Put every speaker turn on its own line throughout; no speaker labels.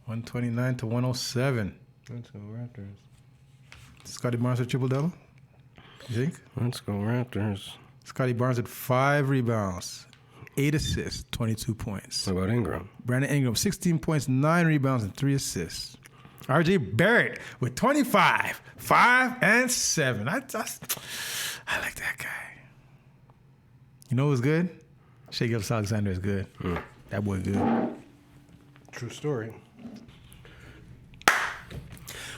129 to 107.
Let's go Raptors.
Scotty Barnes a triple-double? You think?
Let's go Raptors.
Scotty Barnes had 5 rebounds, 8 assists, 22 points.
What about Ingram?
Brandon Ingram, 16 points, 9 rebounds, and 3 assists. RJ Barrett with 25, 5 and 7. I like that guy. You know who's good? Shai Gilgeous-Alexander is good. That boy good.
True story.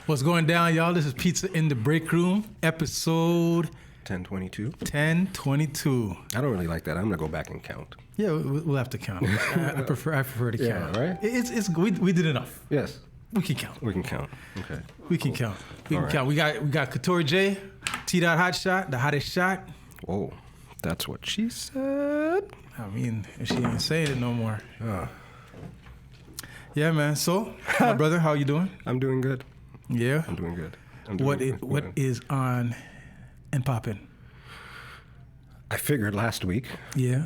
What's going down, y'all? This is Pizza in the Break Room, episode
1022.
1022.
I don't really like that. I'm gonna go back and count.
Yeah, we'll have to count. I prefer to count.
Yeah, right?
It's we did enough.
Yes.
We can count.
We can count. Okay.
We can count. We can
All right.
count. We got Couture J, T-Dot Hot Shot, the hottest shot.
Whoa, that's what she said.
I mean, if she ain't saying it no more. Yeah, man. So, my brother, how you doing?
I'm doing good.
Yeah.
I'm doing good.
What is on and popping?
I figured last week
Yeah.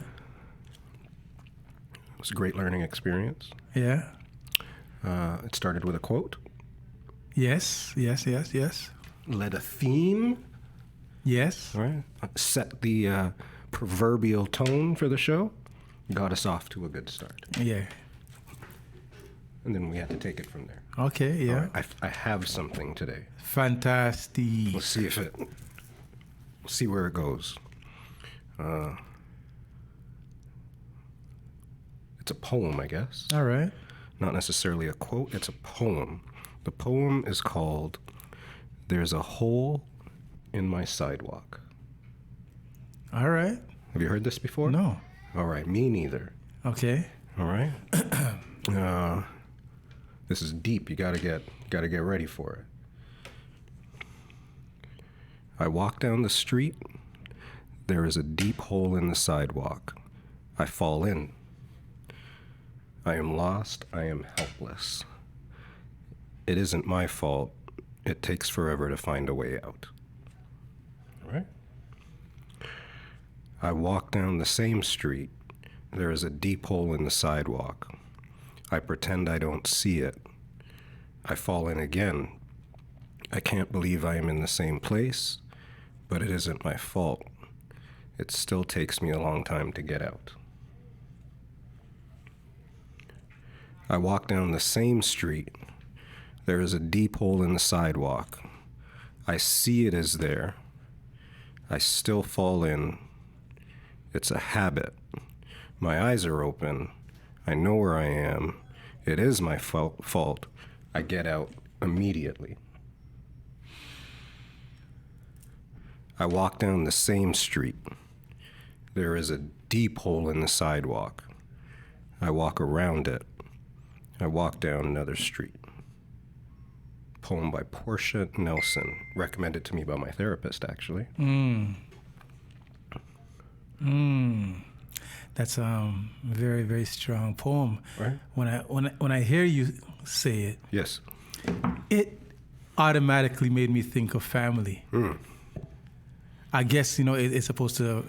it was a great learning experience.
Yeah.
It started with a quote,
Yes.
led a theme,
Yes.
right? Set the proverbial tone for the show, got us off to a good start.
Yeah.
And then we had to take it from there.
Okay. Yeah.
All right, I have something today.
Fantastic.
We'll see where it goes. It's a poem, I guess.
All right.
Not necessarily a quote, it's a poem. The poem is called There's a Hole in My Sidewalk.
All right.
Have you heard this before?
No.
All right, me neither.
Okay.
All right. This is deep. You gotta get ready for it. I walk down the street. There is a deep hole in the sidewalk. I fall in. I am lost. I am helpless. It isn't my fault. It takes forever to find a way out. All right. I walk down the same street. There is a deep hole in the sidewalk. I pretend I don't see it. I fall in again. I can't believe I am in the same place, but it isn't my fault. It still takes me a long time to get out. I walk down the same street. There is a deep hole in the sidewalk. I see it is there. I still fall in. It's a habit. My eyes are open. I know where I am. It is my fault. I get out immediately. I walk down the same street. There is a deep hole in the sidewalk. I walk around it. I walk down another street. Poem by Portia Nelson, recommended to me by my therapist, actually.
That's a very, very strong poem.
Right.
When I hear you say it,
Yes.
it automatically made me think of family. I guess, it's supposed to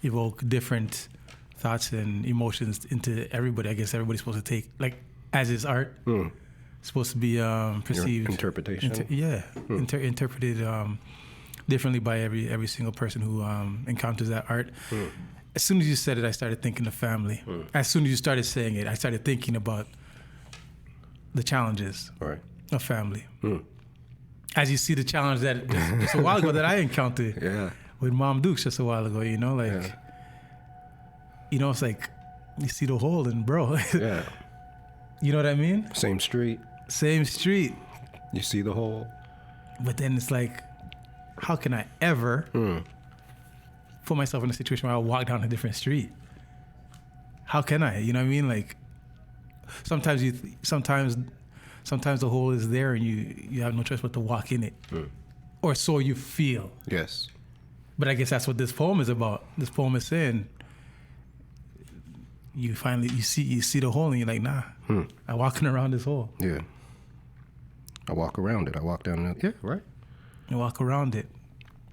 evoke different thoughts and emotions into everybody. I guess everybody's supposed to take, like, as is art, it's supposed to be perceived.
Your interpretation.
Interpreted differently by every single person who encounters that art. As soon as you said it, I started thinking of family. As soon as you started saying it, I started thinking about the challenges
Right.
of family. As you see the challenge that just a while ago that I encountered
Yeah.
with Mom Dukes just a while ago, it's like you see the hole and bro,
Yeah.
you know what I mean?
Same street.
Same street,
You see the hole.
but then it's like, how can I ever put myself in a situation where I walk down a different street? How can I? You know what I mean? Like sometimes the hole is there and you have no choice but to walk in it, or so you feel.
Yes.
But I guess that's what this poem is about. This poem is saying, you see the hole and you're like, nah, I'm walking around this hole.
Yeah. I walk around it. I walk down it. Yeah, right.
And walk around it.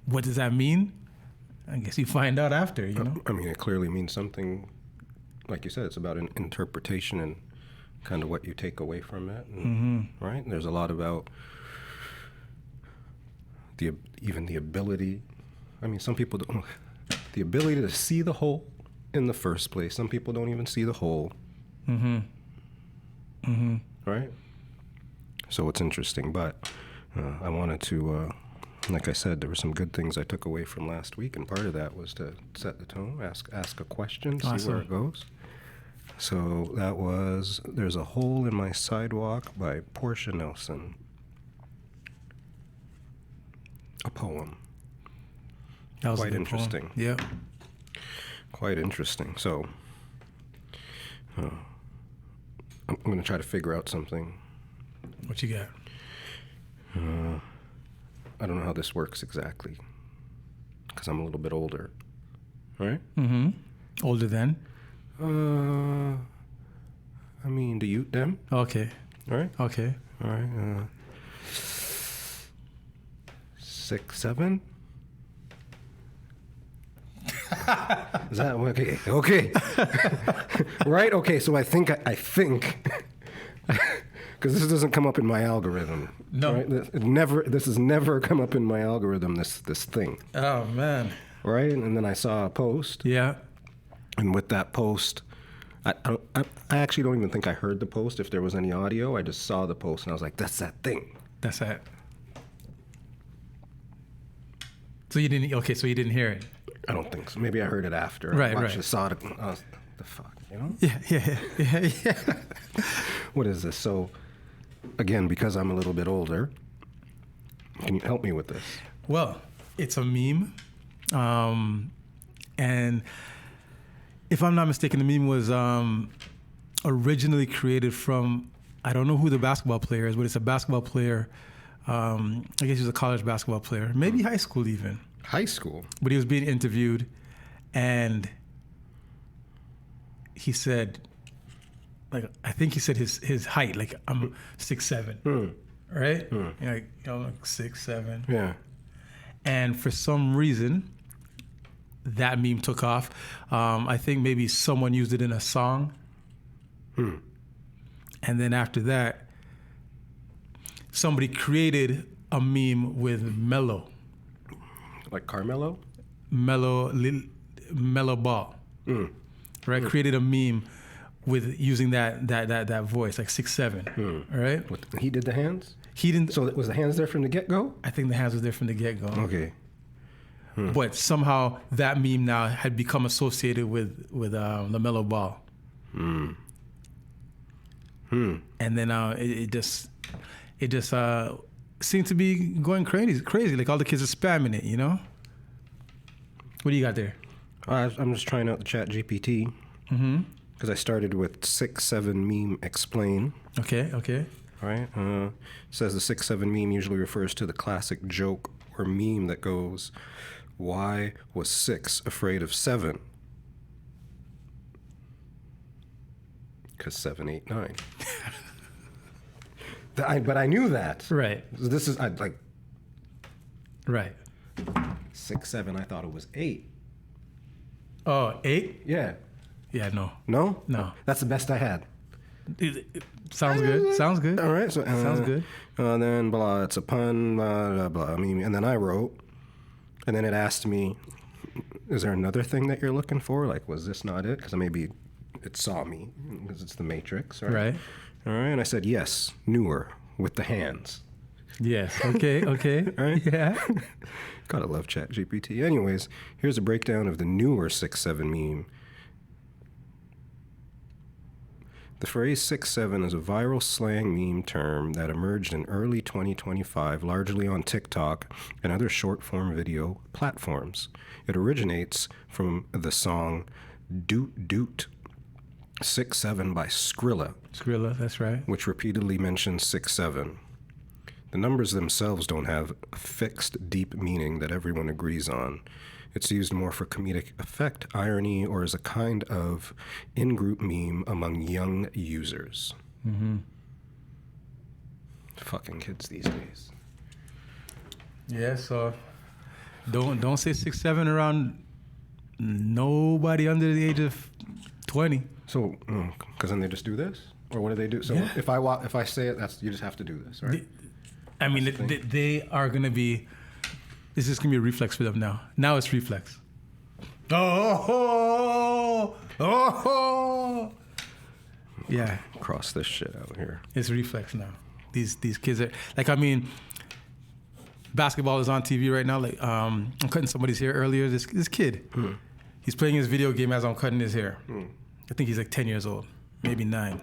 What does that mean? I guess you find out after,
I mean, it clearly means something. Like you said, it's about an interpretation and kind of what you take away from it, and, right? And there's a lot about even the ability. I mean, some people don't. The ability to see the hole in the first place. Some people don't even see the hole. Right? So it's interesting, but I wanted to, like I said, there were some good things I took away from last week, and part of that was to set the tone, ask a question, see where it goes. So that was There's a Hole in My Sidewalk by Portia Nelson. A poem.
That was
quite interesting.
Poem. Yeah.
Quite interesting. So I'm going to try to figure out something.
What you got?
I don't know how this works exactly because I'm a little bit older. All right?
Older than?
I mean, the youth them.
Okay.
All right?
Okay.
All right. 6, 7? Is that okay? Okay. Right? Okay, so I think because this doesn't come up in my algorithm.
No.
Right? This has never come up in my algorithm, this thing.
Oh, man.
Right? And then I saw a post.
Yeah.
And with that post, I actually don't even think I heard the post if there was any audio. I just saw the post and I was like, that's that thing.
That's that. So you didn't hear it?
I don't think so. Maybe I heard it after.
Right,
I
right.
saw it. I was, the fuck, you know?
Yeah.
What is this? So, again, because I'm a little bit older, can you help me with this?
Well, it's a meme. And if I'm not mistaken, the meme was originally created from, I don't know who the basketball player is, but it's a basketball player. I guess he was a college basketball player, maybe high school even.
High school?
But he was being interviewed, and he said, like, I think he said his height, like, I'm 6'7", right? Like, like 6'7".
Yeah.
And for some reason, that meme took off. I think maybe someone used it in a song. And then after that, somebody created a meme with Mello.
Like Carmelo?
Mello Ball. Right? Created a meme with using that voice, like 6'7". Right?
He did the hands?
He didn't.
So was the hands there from the get-go?
I think the hands was there from the get-go.
Okay.
But somehow that meme now had become associated with the Mello Ball. And then it just seemed to be going crazy. Like all the kids are spamming it, you know? What do you got there?
I'm just trying out the Chat GPT. Because I started with 6'7" meme explain.
Okay.
All right. It says the 6'7" meme usually refers to the classic joke or meme that goes, "Why was 6 afraid of 7? Because 7, 8, 9. But I knew that.
Right.
This is like
Right.
6, 7. I thought it was 8.
Oh, 8?
Yeah.
Yeah, no.
No?
No.
That's the best I had.
It sounds good. Sounds good.
All right. So
Sounds good.
Then blah. It's a pun. Blah blah blah. I mean, and then I wrote, and then it asked me, "Is there another thing that you're looking for? Like, was this not it? Because maybe it saw me because it's the Matrix, right?
Right.
All right. And I said yes, newer with the hands.
Yes. Okay.
Right?
Yeah.
Gotta love Chat GPT. Anyways, here's a breakdown of the newer 6'7" meme. The phrase 6'7" is a viral slang meme term that emerged in early 2025, largely on TikTok and other short-form video platforms. It originates from the song Doot Doot 6'7" by Skrilla,
That's right.
which repeatedly mentions 6'7". The numbers themselves don't have a fixed, deep meaning that everyone agrees on. It's used more for comedic effect, irony, or as a kind of in-group meme among young users. Fucking kids these days.
Yeah. So don't say 6'7" around nobody under the age of 20.
So, because then they just do this? Or what do they do? So
Yeah.
if I say it, you just have to do this, right?
I mean, they are going to be, this is going to be a reflex for them now. Now it's reflex. Oh. Yeah.
Cross this shit out here.
It's reflex now. These kids are, like, I mean, basketball is on TV right now. Like, I'm cutting somebody's hair earlier. This kid, he's playing his video game as I'm cutting his hair. I think he's like 10 years old, maybe 9.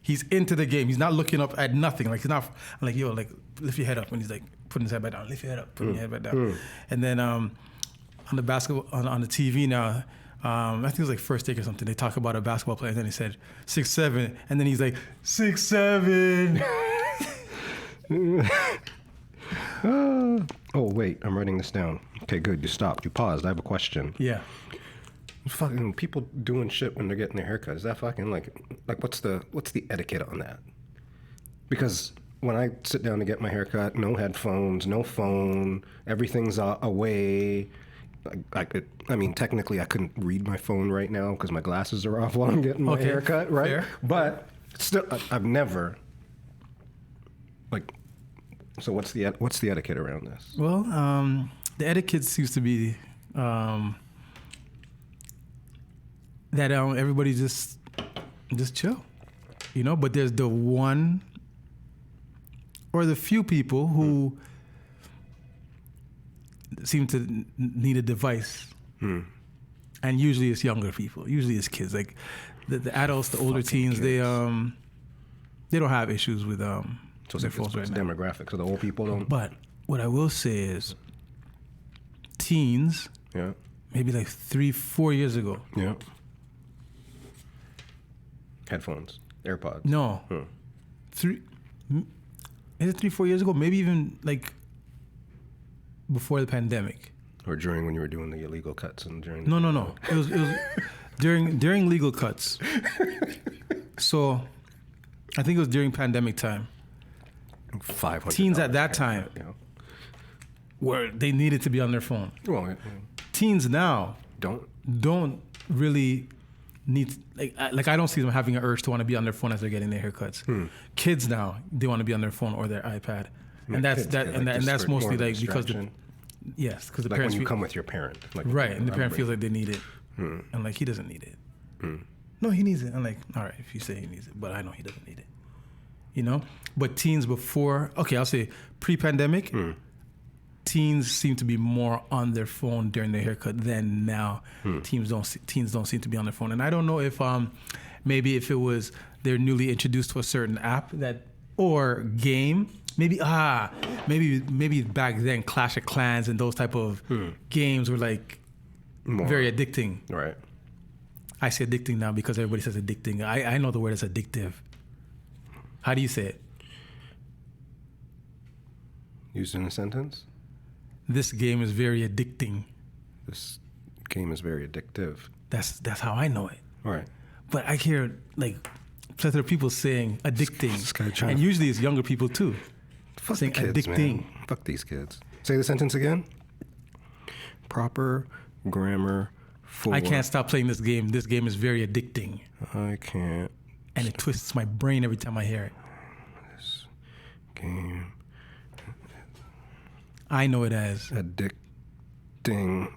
He's into the game. He's not looking up at nothing. Like, he's not, I'm like, yo, like, lift your head up. And he's like, putting his head back down. Lift your head up, putting your head back down. And then on the basketball, on the TV now, I think it was like First Take or something. They talk about a basketball player, and then he said 6'7", and then he's like 6'7".
Oh wait, I'm writing this down. Okay, good. You stopped. You paused. I have a question.
Yeah.
Fucking people doing shit when they're getting their haircut. Is that fucking like what's the etiquette on that? Because when I sit down to get my haircut, no headphones, no phone, everything's away. I mean, technically, I couldn't read my phone right now because my glasses are off while I'm getting my haircut, right?
Fair.
But still, I've never like. So what's the etiquette around this?
Well, the etiquette seems to be that everybody just chill, you know. But there's the one or the few people who seem to need a device, and usually it's younger people. Usually it's kids. Like the adults, the older teens, kids. They don't have issues with
So it's right demographic. So the old people don't.
But what I will say is, teens, maybe like 3-4 years ago.
Yeah. Headphones, AirPods.
No. Is it 3-4 years ago? Maybe even like before the pandemic.
Or during when you were doing the illegal cuts and during.
No. It was during legal cuts. So, I think it was during pandemic time.
500
teens at that time, where they needed to be on their phone.
Well,
teens now don't really need, like I don't see them having an urge to want to be on their phone as they're getting their haircuts. Kids now, they want to be on their phone or their iPad, and that's mostly like because the parents
when you come with your parent,
right, and the parent feels like they need it, and like he doesn't need it. No, he needs it. I'm like, all right, if you say he needs it, but I know he doesn't need it. You know, but teens before, I'll say pre-pandemic, teens seem to be more on their phone during their haircut than now. Teens don't seem to be on their phone, and I don't know if maybe if it was they're newly introduced to a certain app or game. Maybe back then Clash of Clans and those type of games were like very addicting.
Right.
I say addicting now because everybody says addicting. I know the word is addictive. How do you say it?
Used in a sentence?
This game is very addicting.
This game is very addictive.
That's how I know it.
All right.
But I hear like plethora of people saying addicting. And usually it's younger people too.
Fuck
saying
the kids,
addicting.
Man. Fuck these kids. Say the sentence again. Proper grammar for...
I can't stop playing this game. This game is very addicting.
I can't.
And it twists my brain every time I hear it.
This game.
I know it as
addicting.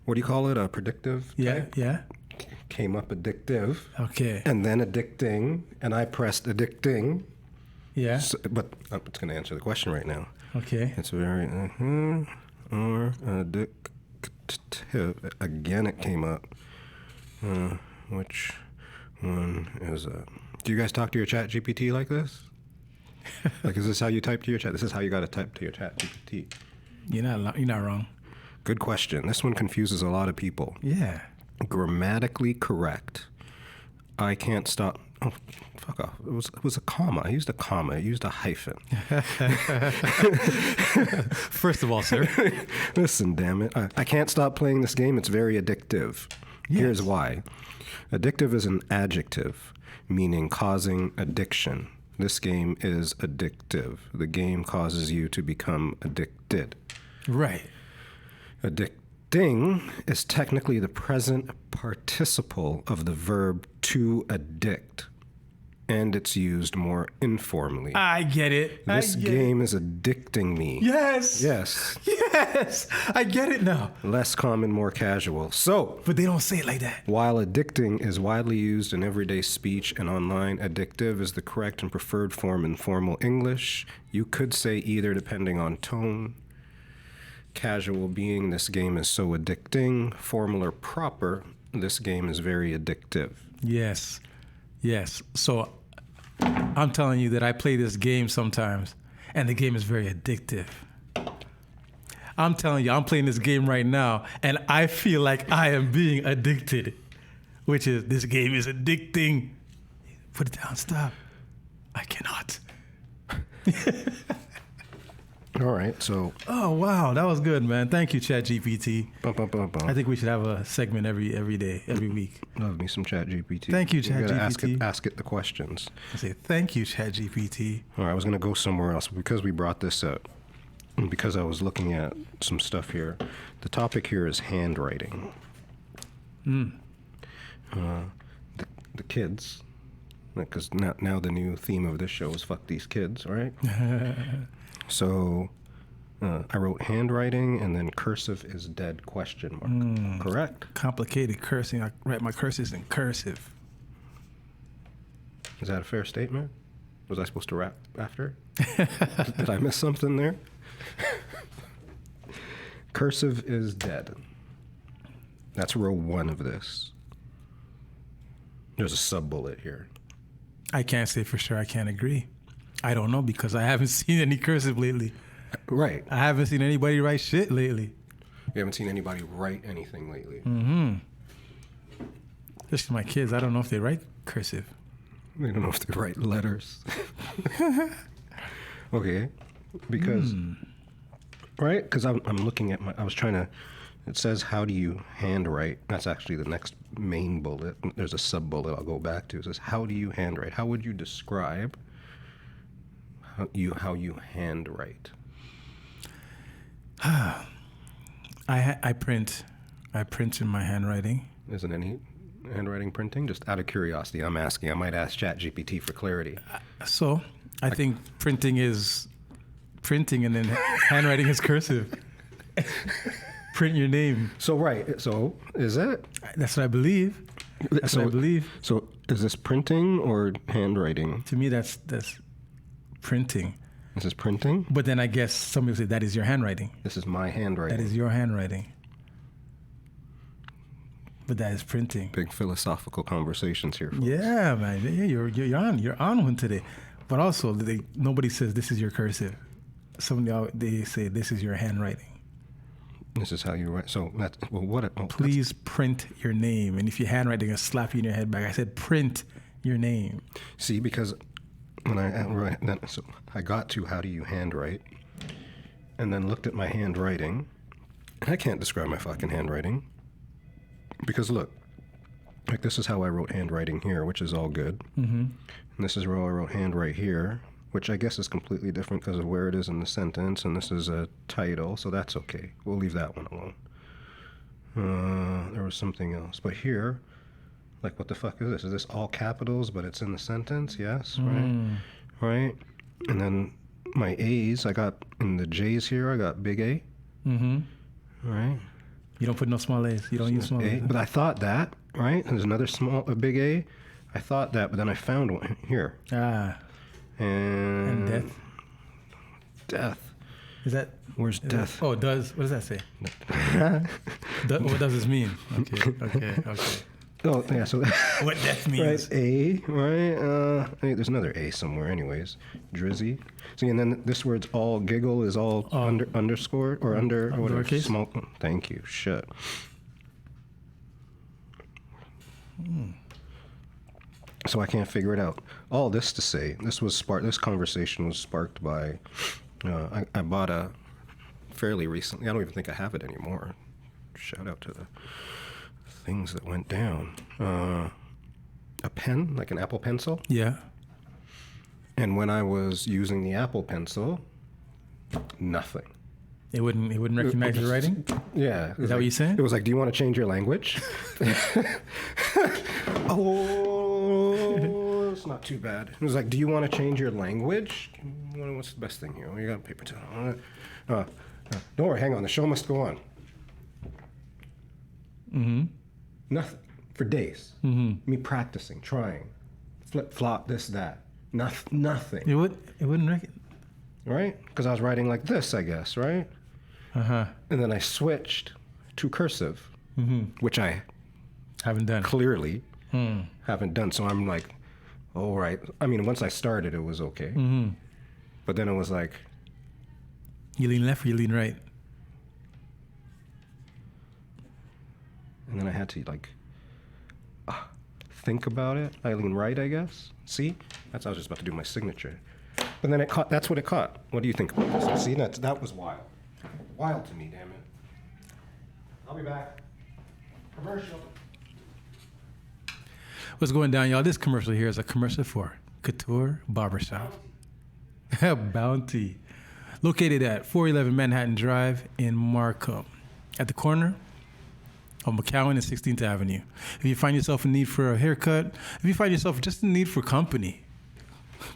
What do you call it? Predictive?
Yeah.
Came up addictive.
Okay.
And then addicting, and I pressed addicting.
Yeah.
So, but it's going to answer the question right now.
Okay.
It's very or addictive. Again, it came up. Which one is it? Do you guys talk to your chat GPT like this? Like, is this how you type to your chat? This is how you got to type to your chat GPT.
You're not wrong.
Good question. This one confuses a lot of people.
Yeah.
Grammatically correct. I can't stop. Oh, fuck off. It was a comma. I used a comma. I used a hyphen.
First of all, sir.
Listen, damn it. I can't stop playing this game. It's very addictive. Yes. Here's why. Addictive is an adjective, meaning causing addiction. This game is addictive. The game causes you to become addicted.
Right.
Addicting is technically the present participle of the verb to addict. and it's used more informally.
I get it.
This game is addicting me.
Yes.
Yes.
Yes. I get it now.
Less common, more casual. So,
But they don't say it like that.
while addicting is widely used in everyday speech and online, addictive is the correct and preferred form in formal English. You could say either depending on tone. Casual being, this game is so addicting. Formal or proper, this game is very addictive.
Yes. Yes. So I'm telling you that I play this game sometimes, and the game is very addictive. I'm telling you, I'm playing this game right now, and I feel like I am being addicted, which is this game is addicting. Put it down. Stop. I cannot.
All right, so...
Oh, wow. That was good, man. Thank you, ChatGPT. I think we should have a segment every day, every week.
Love me some ChatGPT.
Thank you,
You gotta
ChatGPT.
ask it the questions.
I say, thank you, ChatGPT.
All right, I was going to go somewhere else because we brought this up. And because I was looking at some stuff here. The topic here is handwriting. The kids, because now the new theme of this show is fuck these kids, right? So I wrote handwriting and then cursive is dead ? Correct?
Complicated cursing. I write my curses in cursive.
Is that a fair statement? Was I supposed to rap after? Did I miss something there? Cursive is dead. That's row 1 of this. There's a sub-bullet here.
I can't say for sure. I can't agree. I don't know because I haven't seen any cursive lately.
Right.
I haven't seen anybody write shit lately.
You haven't seen anybody write anything lately.
Especially my kids. I don't know if they write cursive.
They don't know if they write letters. Okay. Because, right? Because I'm looking at I was trying to, it says, how do you handwrite? That's actually the next main bullet. There's a sub-bullet I'll go back to. It says, how do you handwrite? How would you describe how you handwrite?
I print in my handwriting.
Isn't any handwriting printing? Just out of curiosity, I'm asking. I might ask ChatGPT for clarity.
So I think printing is printing and then handwriting is cursive. Print your name.
So right. So is it?
That's what I believe. That's what I believe.
So is this printing or handwriting?
To me, that's printing.
This is printing?
But then I guess some people say that is your handwriting.
This is my handwriting.
That is your handwriting. But that is printing.
Big philosophical conversations here, folks.
Yeah, man. Yeah, you're on one today. But also, nobody says this is your cursive. They say this is your handwriting.
This is how you write. So that's
Please print your name. And if you handwrite, they're gonna slap you in your head back. I said print your name.
See, because when I got to how do you handwrite, and then looked at my handwriting, and I can't describe my fucking handwriting. Because look, like this is how I wrote handwriting here, which is all good. And this is how I wrote handwrite here, which I guess is completely different because of where it is in the sentence. And this is a title, so that's okay. We'll leave that one alone. There was something else. But here, like what the fuck is this? Is this all capitals, but it's in the sentence? Yes, right? Right? And then my A's, I got, in the J's here, I got big A. Right?
You don't put no small A's. You don't use small A's.
But I thought that, right? There's another a big A. I thought that, but then I found one here. And
death.
Death.
Is that?
Where's death?
What does that say? What does this mean? Okay.
Oh, yeah, so...
What death means.
Right, A, right? There's another A somewhere anyways. Drizzy. See, and then this word's all giggle is all underscore or under or whatever.
Lowercase?
Small. Thank you. Shit. So I can't figure it out. All this to say, this conversation was sparked by, I bought a fairly recently, I don't even think I have it anymore. Shout out to the things that went down. A pen, like an Apple Pencil.
Yeah.
And when I was using the Apple Pencil, nothing.
It wouldn't recognize your writing?
Yeah.
Is that what you're saying?
It was like, do you want to change your language? Oh, it's not too bad. He was like, do you want to change your language? What's the best thing here? Oh, you got a paper towel. Don't worry, hang on. The show must go on.
Mm-hmm.
Nothing. For days.
Mm-hmm.
Me practicing, trying. Flip, flop, this, that. Nothing.
It wouldn't reckon.
Right? Because I was writing like this, I guess, right?
Uh-huh.
And then I switched to cursive, which I
Haven't done.
clearly haven't done. So I'm like, all right. I mean, once I started, it was okay.
Mm-hmm.
But then it was like,
You lean left or you lean right?
and then I had to like think about it. I lean right, I guess. See? I was just about to do my signature. But then it caught. That's what it caught. What do you think about this? See, that was wild. Wild to me, damn it. I'll be back. Commercial.
What's going down, y'all? This commercial here is a commercial for Couture Barbershop. Bounty. Located at 411 Manhattan Drive in Markham. At the corner of McCowan and 16th Avenue. If you find yourself in need for a haircut, if you find yourself just in need for company,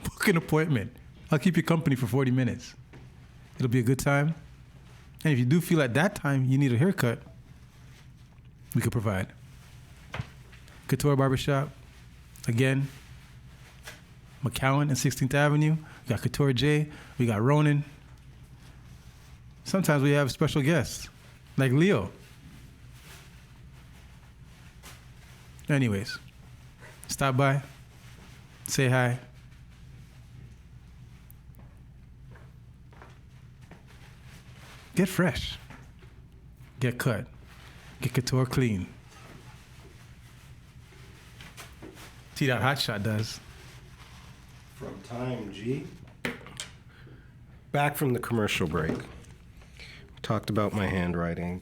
book an appointment. I'll keep you company for 40 minutes. It'll be a good time. And if you do feel at that time you need a haircut, we could provide. Couture Barbershop, again, McCowan and 16th Avenue. We got Couture J, we got Ronan. Sometimes we have special guests, like Leo. Anyways, stop by, say hi. Get fresh. Get cut. Get couture clean. See that hot shot does.
From Time G. Back from the commercial break. Talked about my handwriting.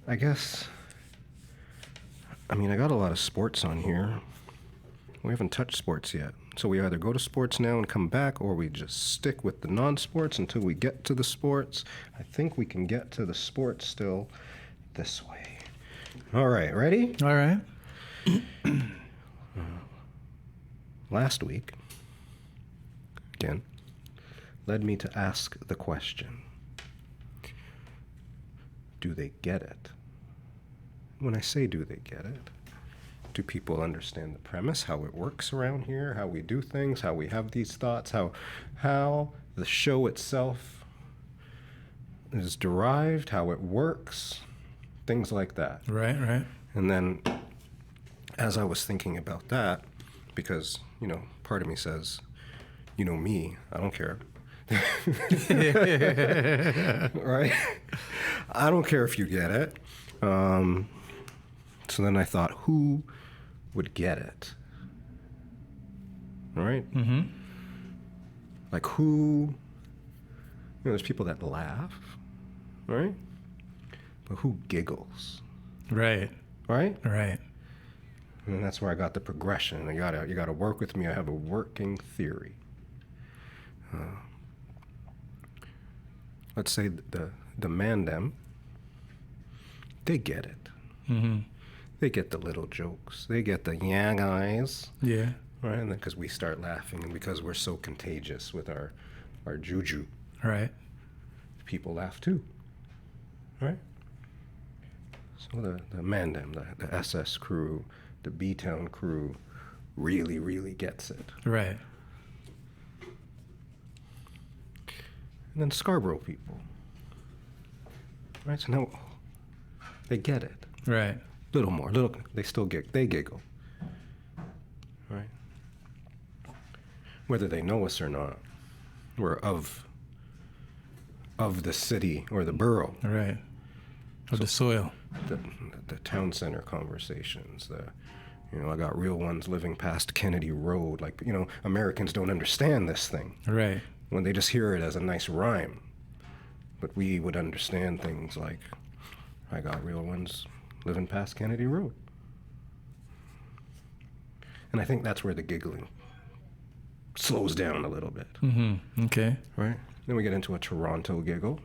I got a lot of sports on here. We haven't touched sports yet. So we either go to sports now and come back, or we just stick with the non-sports until we get to the sports. I think we can get to the sports still this way. All right, ready?
All right.
Last week, again, led me to ask the question, do they get it? When I say do they get it, do people understand the premise, how it works around here, how we do things, how we have these thoughts, how the show itself is derived, how it works, things like that.
Right.
And then as I was thinking about that, because, part of me says, me, I don't care. Right? I don't care if you get it. So then I thought, who would get it? All right?
Mm-hmm.
Like who, there's people that laugh, right? But who giggles?
Right.
Right?
Right.
And that's where I got the progression. You gotta work with me. I have a working theory. Let's say the man-dem, they get it.
Mm-hmm.
They get the little jokes. They get the yeah guys.
Yeah.
Right? And then because we start laughing and because we're so contagious with our juju,
Right.
people laugh too. Right? So the man-dem, the SS crew, the B-Town crew really, really gets it.
Right.
And then Scarborough people. Right? So now they get it.
Right.
Little more, they still they giggle. Right? Whether they know us or not, we're of the city or the borough.
Right. Of the soil.
The town center conversations, I got real ones living past Kennedy Road. Like, Americans don't understand this thing.
Right.
When they just hear it as a nice rhyme. But we would understand things like, I got real ones living past Kennedy Road. And I think that's where the giggling slows down a little bit.
Mm-hmm. Okay.
Right? Then we get into a Toronto giggle.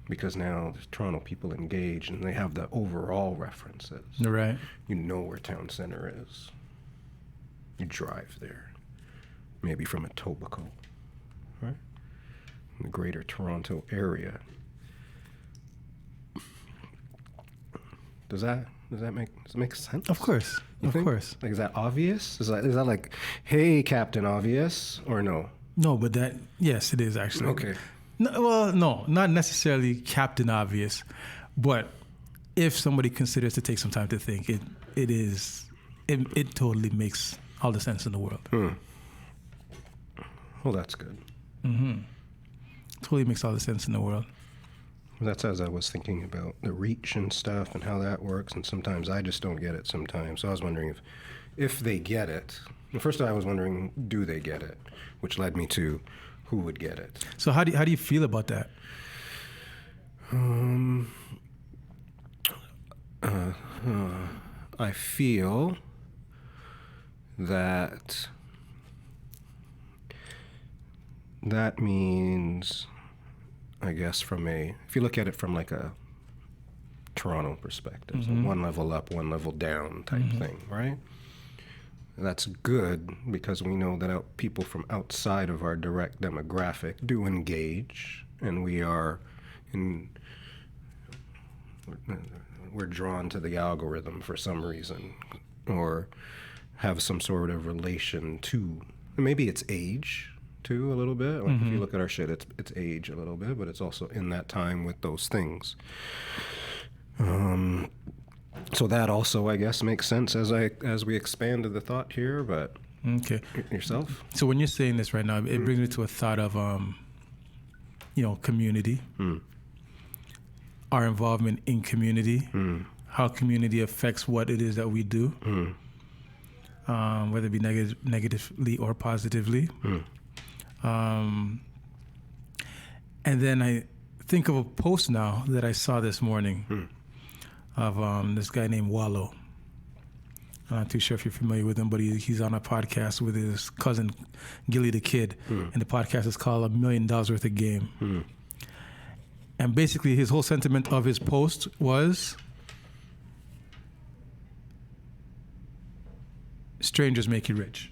Because now the Toronto people engage and they have the overall references.
Right.
You know where town center is. You drive there, maybe from Etobicoke, right? In the greater Toronto area. Does that make sense?
Of course.
You
Of
think?
course.
Like, is that obvious? Is that like, hey, Captain Obvious, or no?
No, but yes, it is actually.
Okay.
No, well, no, not necessarily Captain Obvious, but if somebody considers to take some time to think, it totally makes all the sense in the world.
Well, that's good.
Totally makes all the sense in the world.
That's as I was thinking about the reach and stuff and how that works, and sometimes I just don't get it sometimes. So I was wondering if they get it. The first time I was wondering, do they get it? Which led me to who would get it.
So how do you feel about that?
I feel that means, I guess, if you look at it from like a Toronto perspective, so one level up, one level down type thing, right? That's good because we know that people from outside of our direct demographic do engage, and we're drawn to the algorithm for some reason, or have some sort of relation to, maybe it's age too, a little bit. Like if you look at our shit, it's age a little bit, but it's also in that time with those things. So that also, I guess, makes sense as we expanded the thought here. But
Okay.
yourself?
So when you're saying this right now, it brings me to a thought of, community, our involvement in community, how community affects what it is that we do, whether it be negatively or positively. And then I think of a post now that I saw this morning of this guy named Wallow. I'm not too sure if you're familiar with him, but he's on a podcast with his cousin, Gilly the Kid. And the podcast is called $1 Million Worth of Game. And basically his whole sentiment of his post was, strangers make you rich.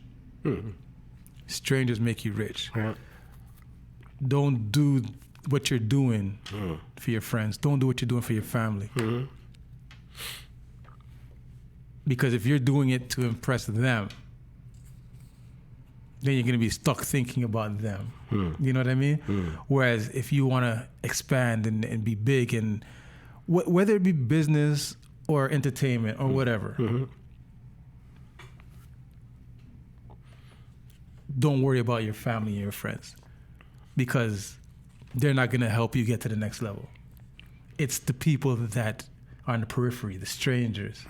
Strangers make you rich.
Yeah.
Don't do what you're doing for your friends. Don't do what you're doing for your family. Because if you're doing it to impress them, then you're going to be stuck thinking about them. You know what I mean? Whereas if you want to expand and be big, and whether it be business or entertainment or whatever, don't worry about your family and your friends, because they're not going to help you get to the next level. It's the people that are on the periphery, the strangers,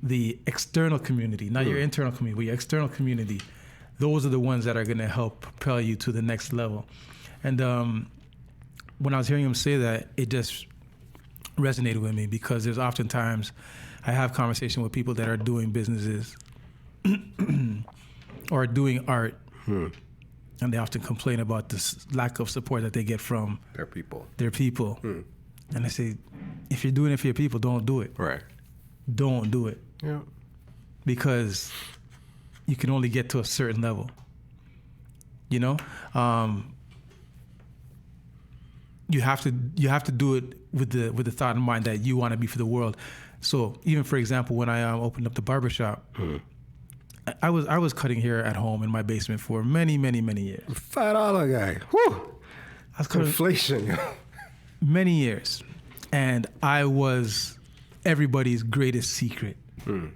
the external community, not your internal community, but your external community. Those are the ones that are going to help propel you to the next level. And when I was hearing him say that, it just resonated with me, because there's oftentimes I have conversation with people that are doing businesses or doing art, and they often complain about this lack of support that they get from
Their people.
And I say, if you're doing it for your people, don't do it.
Right.
Don't do it.
Yeah.
Because you can only get to a certain level. You know? You have to do it with the thought in mind that you want to be for the world. So even, for example, when I opened up the barbershop, I was cutting hair at home in my basement for many, many, many years.
$5 guy. Whew.
I was cutting
Inflation.
many years, and I was everybody's greatest secret. You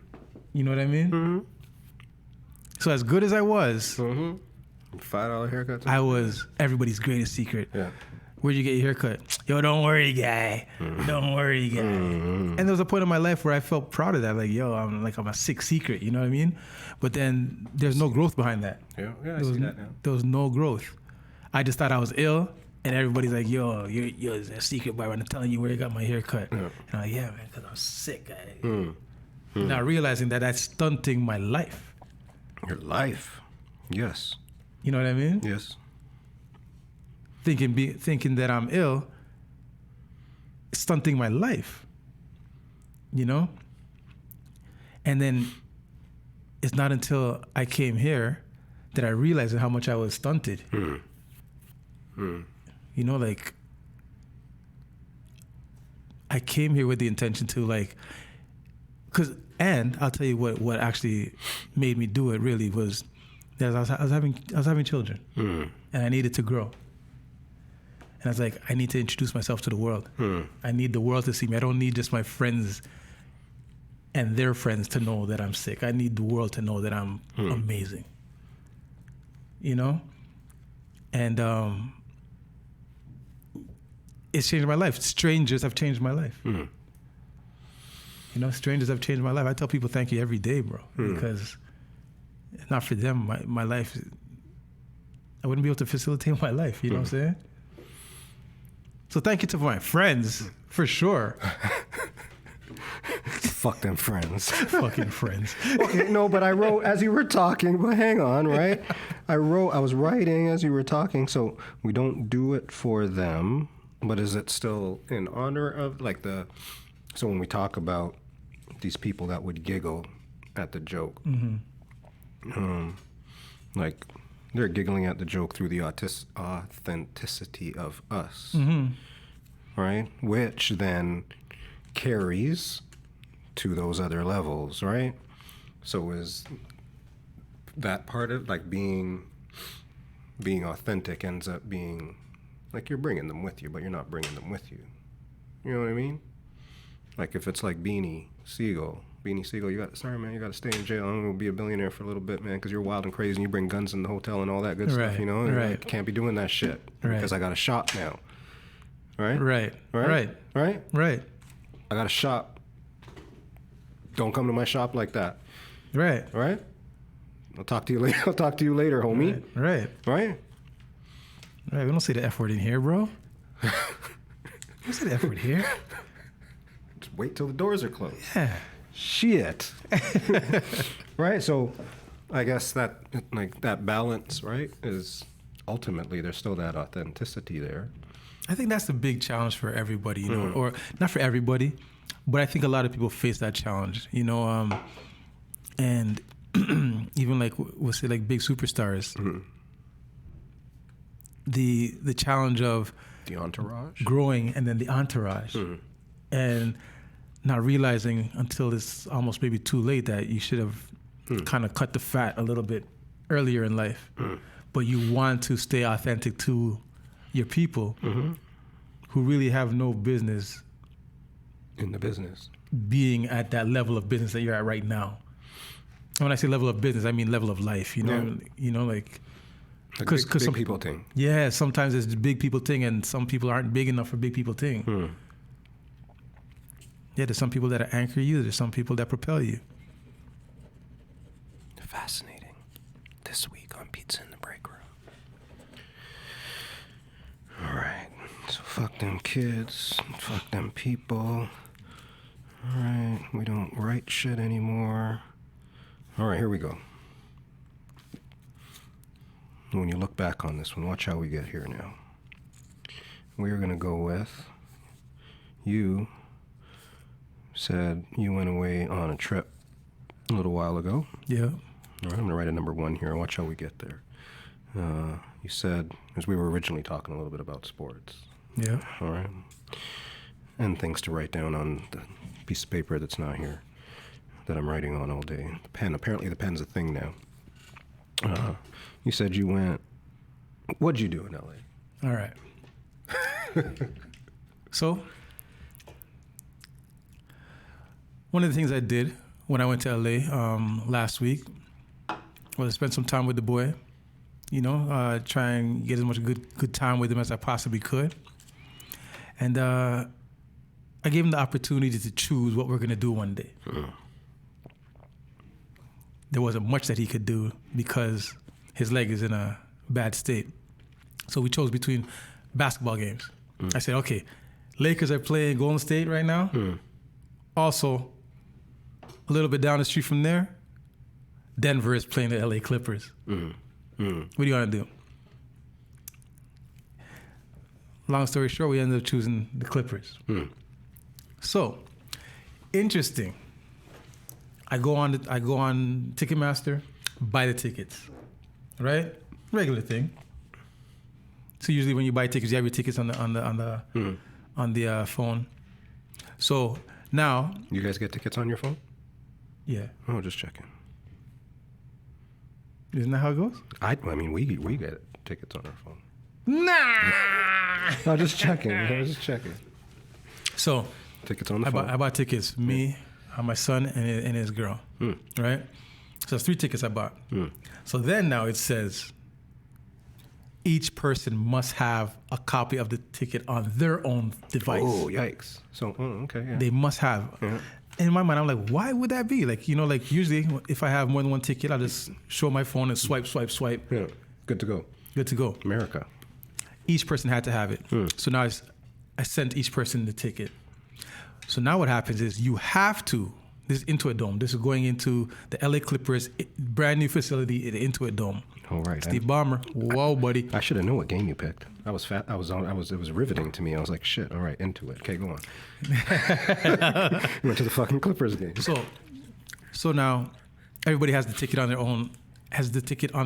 know what I mean? So as good as I was,
$5 haircut.
I was everybody's greatest secret.
Yeah.
Where'd you get your haircut? Yo, don't worry, guy. Don't worry, guy. And there was a point in my life where I felt proud of that. Like, yo, I'm a sick secret. You know what I mean? But then there's no growth behind that.
Yeah, I see that now.
There was no growth. I just thought I was ill, and everybody's like, yo, you're a secret barber. I'm telling you where you got my haircut.
Yeah.
And I'm like, yeah, man, because I'm sick, guy. Not realizing that that's stunting my life.
Your life. Yes.
You know what I mean?
Yes.
Thinking that I'm ill, stunting my life, you know? And then it's not until I came here that I realized how much I was stunted. You know, like, I came here with the intention to, like, and I'll tell you what actually made me do it really was that I was having children, and I needed to grow. And I was like, I need to introduce myself to the world. I need the world to see me. I don't need just my friends and their friends to know that I'm sick. I need the world to know that I'm amazing. You know? And it's changed my life. Strangers have changed my life. You know, strangers have changed my life. I tell people thank you every day, bro. Because if not for them, my life, I wouldn't be able to facilitate my life. You know what I'm saying? So thank you to my friends, for sure.
Fuck them friends.
Fucking friends.
Okay, no, but I wrote as you were talking, but hang on, right? I was writing as you were talking, so we don't do it for them, but is it still in honor of, like, so when we talk about these people that would giggle at the joke, like, they're giggling at the joke through the authenticity of us, right? Which then carries to those other levels, right? So is that part of, like, being authentic ends up being like you're bringing them with you, but you're not bringing them with you. You know what I mean? Like, if it's like Beanie Siegel, you got to stay in jail. I'm gonna be a billionaire for a little bit, man, because you're wild and crazy and you bring guns in the hotel and all that good stuff. You know,
right.
Like, can't be doing that shit because I got a shop now. Right. I got a shop. Don't come to my shop like that. Right. I'll talk to you later. Homie.
Right. We don't say the F word in here, bro. We don't say the F word here.
Just wait till the doors are closed.
Yeah.
Shit. Right. So, I guess that, like, that balance, right, is ultimately there's still that authenticity there.
I think that's the big challenge for everybody, you know, or not for everybody, but I think a lot of people face that challenge, you know, and even, like, we'll say, like, big superstars, the challenge of
the entourage
growing, and then the entourage, and not realizing until it's almost maybe too late that you should have kind of cut the fat a little bit earlier in life, but you want to stay authentic to your people who really have no business
in the business
being at that level of business that you're at right now. And when I say level of business, I mean level of life, you know. You know, like,
because big people thing.
Yeah, sometimes it's the big people thing, and some people aren't big enough for big people thing. Yeah, there's some people that anchor you. There's some people that propel you.
Fascinating. This week on Pizza in the Break Room. All right. So fuck them kids. Fuck them people. All right. We don't write shit anymore. All right, here we go. When you look back on this one, watch how we get here now. We are going to go with, you said you went away on a trip a little while ago.
Yeah.
All right, I'm going to write a number 1 here. Watch how we get there. You said, as we were originally talking a little bit about sports.
Yeah.
All right. And things to write down on the piece of paper that's not here, that I'm writing on all day. The pen, apparently the pen's a thing now. You said you went, what'd you do in LA?
All right. So, one of the things I did when I went to LA last week was I spent some time with the boy, you know, try and get as much good time with him as I possibly could. And I gave him the opportunity to choose what we're going to do one day. There wasn't much that he could do because his leg is in a bad state. So we chose between basketball games. I said, okay, Lakers are playing Golden State right now. Also, a little bit down the street from there, Denver is playing the LA Clippers. What do you want to do? Long story short, we ended up choosing the Clippers. So, interesting. I go on Ticketmaster, buy the tickets, right? Regular thing. So usually when you buy tickets, you have your tickets on the phone. So now,
You guys get tickets on your phone?
yeah,
Oh, just checking.
isn't that how it goes?
I mean, we get tickets on our phone.
Nah.
No, just checking. I was just checking.
So
Tickets on the phone.
I bought tickets. Me, my son, and his girl. Right. So it's 3 tickets I bought. So then now it says each person must have a copy of the ticket on their own device.
Oh, yikes. So, okay, yeah.
They must have.
Yeah.
In my mind, I'm like, why would that be? Like, like usually if I have more than one ticket, I'll just show my phone and swipe.
Yeah, good to go.
Good to go.
America.
Each person had to have it. So now I sent each person the ticket. So now what happens is you have to, this is Intuit Dome. This is going into the LA Clippers brand new facility at the Intuit Dome.
All right.
Steve Ballmer. Whoa, buddy.
I should have known what game you picked. I was fat. It was riveting to me. I was like, shit. All right, into it. Okay, go on. You went to the fucking Clippers game.
So now everybody has the ticket on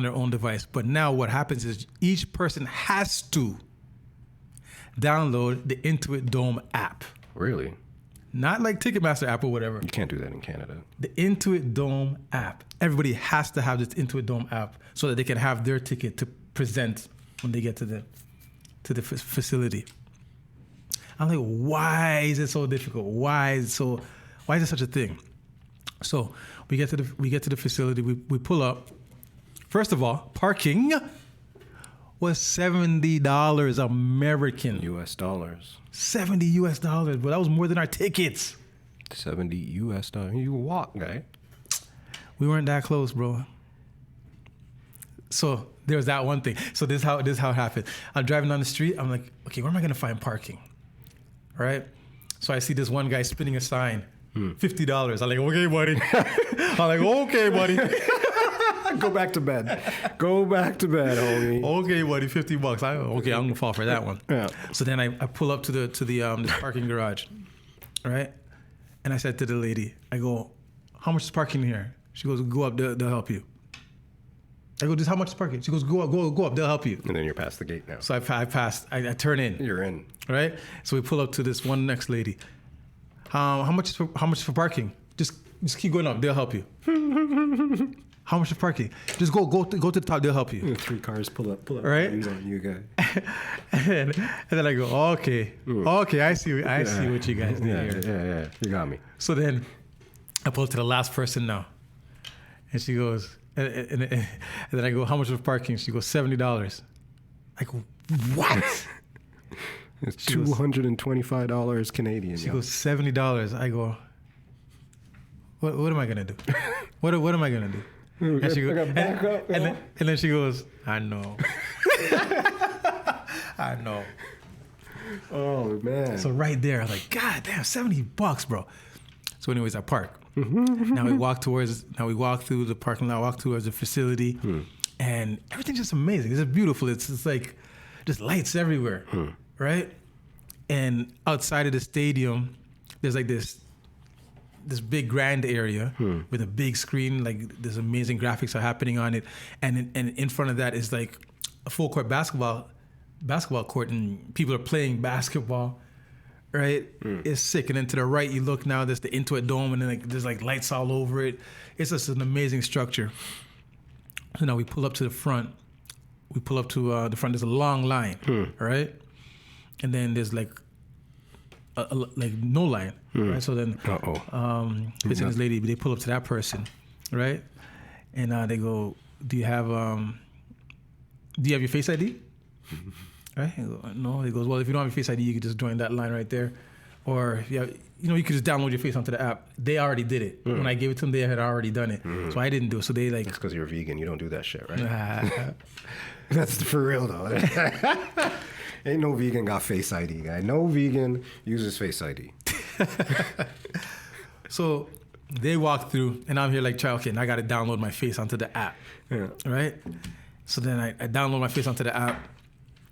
their own device. But now what happens is each person has to download the Intuit Dome app.
Really?
Not like Ticketmaster app or whatever.
You can't do that in Canada.
The Intuit Dome app. Everybody has to have this Intuit Dome app so that they can have their ticket to present when they get to the facility. I'm like, why is it so difficult? Why is it such a thing? So we get to the facility. We pull up. First of all, parking was $70 American.
U.S. dollars.
$70 US, but that was more than our tickets.
$70 U.S. dollars. You walk, guy.
We weren't that close, bro. So there was that one thing. So this is how it happened. I'm driving down the street. I'm like, okay, where am I gonna find parking? Right? So I see this one guy spinning a sign, $50. I'm like, okay, buddy. Okay, buddy.
Go back to bed. Go back to bed, homie.
Okay, buddy, $50. I'm gonna fall for that one.
Yeah.
So then I pull up to the parking garage, right? And I said to the lady, I go, how much is parking here? She goes, go up, they'll help you. I go, just how much is parking? She goes, go up, they'll help you.
And then you're past the gate now.
So I passed, I turn in.
You're in.
Right? So we pull up to this one next lady. How much for parking? Just keep going up, they'll help you. How much for parking? Just go to the top, they'll help you.
3 cars pull up.
Right?
On you guy.
and then I go, okay, I see what you guys did here.
Yeah, you got me.
So then I pull up to the last person now. And she goes, and then I go, how much for parking? She goes, $70. I go, what?
It's $225 Canadian.
She goes, $70. I go, what am I gonna do? What am I gonna do? And she goes, and then she goes, I know. I know.
Oh man.
So right there, I'm like, God damn, $70, bro. So anyways, I park. Now we walk through the parking lot, walk towards the facility, and everything's just amazing. It's just beautiful. It's like just lights everywhere, right? And outside of the stadium, there's like this big grand area with a big screen, like there's amazing graphics are happening on it, and in front of that is like a full court basketball court, and people are playing basketball. Right, it's sick. And then to the right, you look now. There's the Intuit Dome, and then there's like lights all over it. It's just an amazing structure. So now we pull up to the front. We pull up to the front. There's a long line, right? And then there's like no line, right? So then, this and this lady, they pull up to that person, right? And they go, "Do you have your Face ID?" Right? No. He goes, well, if you don't have your Face ID, you could just join that line right there. Or, you could just download your face onto the app. They already did it. When I gave it to them, they had already done it. So I didn't do it. So they like...
That's because you're vegan. You don't do that shit, right? That's for real, though. Ain't no vegan got Face ID, guy. No vegan uses Face ID.
So they walk through, and I'm here like, okay, now I got to download my face onto the app. Yeah. Right? So then I download my face onto the app.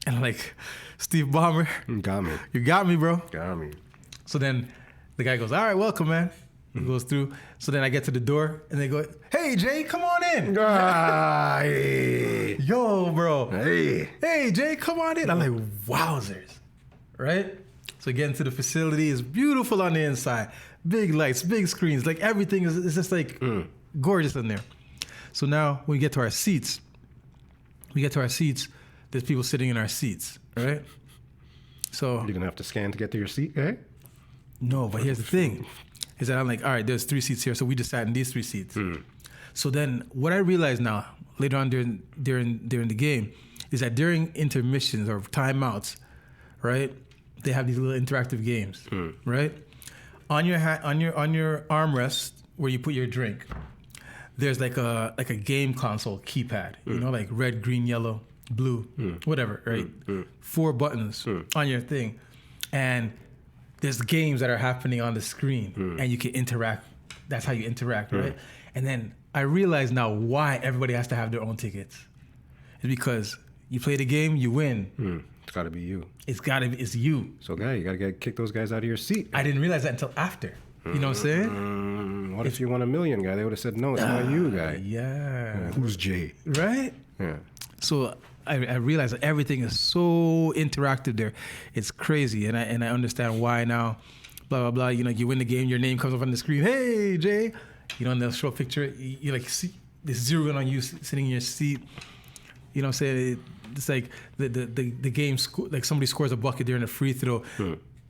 And I'm like, Steve Ballmer.
Got me.
You got me, bro.
Got me.
So then the guy goes, all right, welcome, man. It goes through. So then I get to the door and they go, "Hey, Jay, come on in."
Hey.
Yo, bro.
Hey.
Hey, Jay, come on in. I'm like, wowzers. Right? So get into the facility. It's beautiful on the inside. Big lights, big screens. Like everything is just like gorgeous in there. So now when we get to our seats, there's people sitting in our seats, right? So
You're going to have to scan to get to your seat, eh?
no, but here's the thing. Is that I'm like, all right, there's 3 seats here. So we just sat in these 3 seats. So then what I realized now, later on during the game, is that during intermissions or timeouts, right, they have these little interactive games, right? On your armrest where you put your drink, there's like a game console keypad, you know, like red, green, yellow, blue, whatever, right? 4 buttons on your thing, and there's games that are happening on the screen, and you can interact. That's how you interact, right? And then I realize now why everybody has to have their own tickets. It's because you play the game, you win.
It's got to be you.
It's you.
So, guy, you got to kick those guys out of your seat.
I didn't realize that until after. You know what I'm saying?
What if you won $1 million, guy? They would have said, no, it's not you, guy.
Yeah.
Who's Jay?
Right?
Yeah.
So I realized that everything is so interactive there. It's crazy. And I understand why now. Blah, blah, blah. You know, you win the game, your name comes up on the screen. Hey, Jay. You know, and they'll show a picture. You like see this zero in on you sitting in your seat. You know what I'm saying? It's like the game, like somebody scores a bucket during a free throw.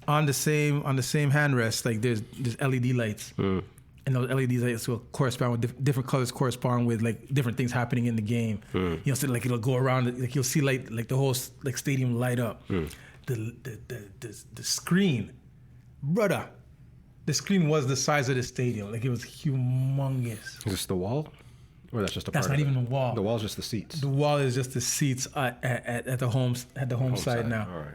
On the same handrest, like there's LED lights. And those LED lights will correspond with different colors correspond with like different things happening in the game. You know, so like it'll go around, like you'll see like the whole like stadium light up. The screen, brother, the screen was the size of the stadium. Like it was humongous.
Is this the wall? Or that's just a
That's
part
not
of
even
it?
the wall.
The wall's just the seats.
The wall is just the seats at the home side now.
All right.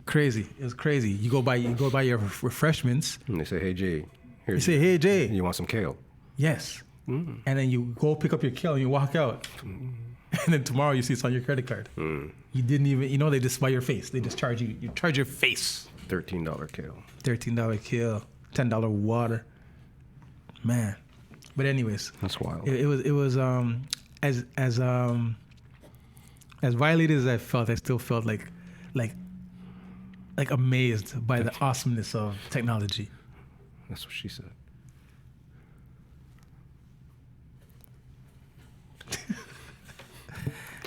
Crazy. It was crazy. You go buy your refreshments.
And they say, hey, Jay.
You say, hey, Jay.
You want some kale?
Yes. And then you go pick up your kale and you walk out. And then tomorrow you see it's on your credit card. You didn't even, you know, they just buy your face. They just charge you. You charge your face.
$13 kale.
$13 kale. $10 water. Man. But anyways.
That's wild.
It was as violated as I felt, I still felt like amazed by the awesomeness of technology.
That's what she said.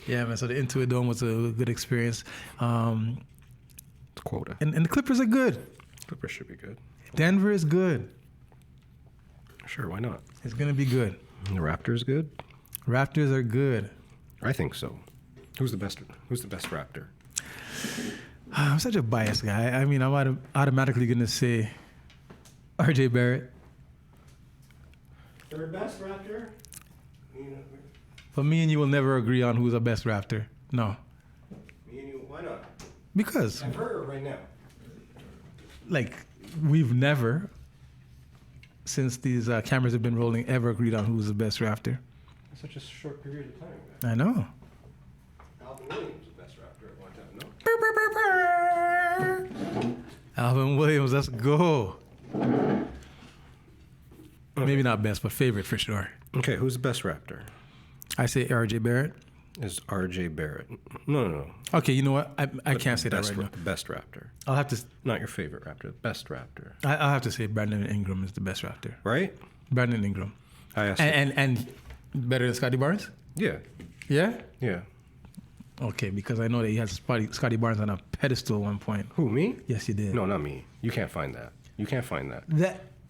Yeah, man. So the Intuit Dome was a good experience.
It's quota.
And the Clippers are good.
Clippers should be good.
Denver is good.
Sure, why not?
It's gonna be good.
The Raptors good?
Raptors are good.
I think so. Who's the best Raptor?
I'm such a biased guy. I mean, I'm automatically gonna say RJ Barrett.
Third best Raptor?
But me and you will never agree on who's the best Raptor. No.
Me and you, why not?
Because
I've heard right now.
like we've never, since these cameras have been rolling, ever agreed on who's the best Raptor.
It's such a short period of time.
I know.
Alvin Williams was the best Raptor at one time, no?
Alvin Williams, let's go. Maybe not best, but favorite for sure.
Okay, who's the best Raptor?
I say RJ Barrett.
Is RJ Barrett. No.
Okay, you know what? I can't say that
Best
right now.
Best Raptor.
I'll have to.
Not your favorite Raptor, best Raptor.
I'll have to say Brandon Ingram is the best Raptor.
Right?
Brandon Ingram.
I asked
And better than Scotty Barnes?
Yeah.
Yeah?
Yeah.
Okay, because I know that he had Scotty Barnes on a pedestal at one point.
Who, me?
Yes, you did.
No, not me. You can't find that. You can't find that.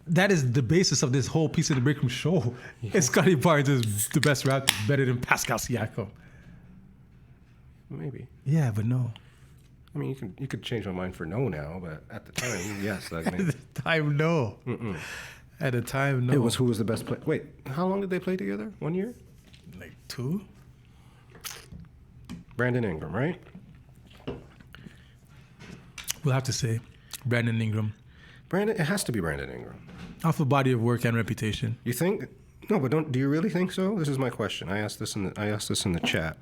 That is the basis of this whole Piece of the Break Room show. Yeah. And Scotty Barnes is the best Raptor, better than Pascal Siakam.
Maybe.
Yeah, but no.
I mean, you could change my mind for no now, but at the time, yes. Like,
At the time, no. At the time, no.
It was who was the best player. Wait, how long did they play together? 1 year?
Like 2?
Brandon Ingram, right?
We'll have to say Brandon Ingram.
It has to be Brandon Ingram.
Off a body of work and reputation.
You think? No, but do you really think so? This is my question. I asked this in the chat.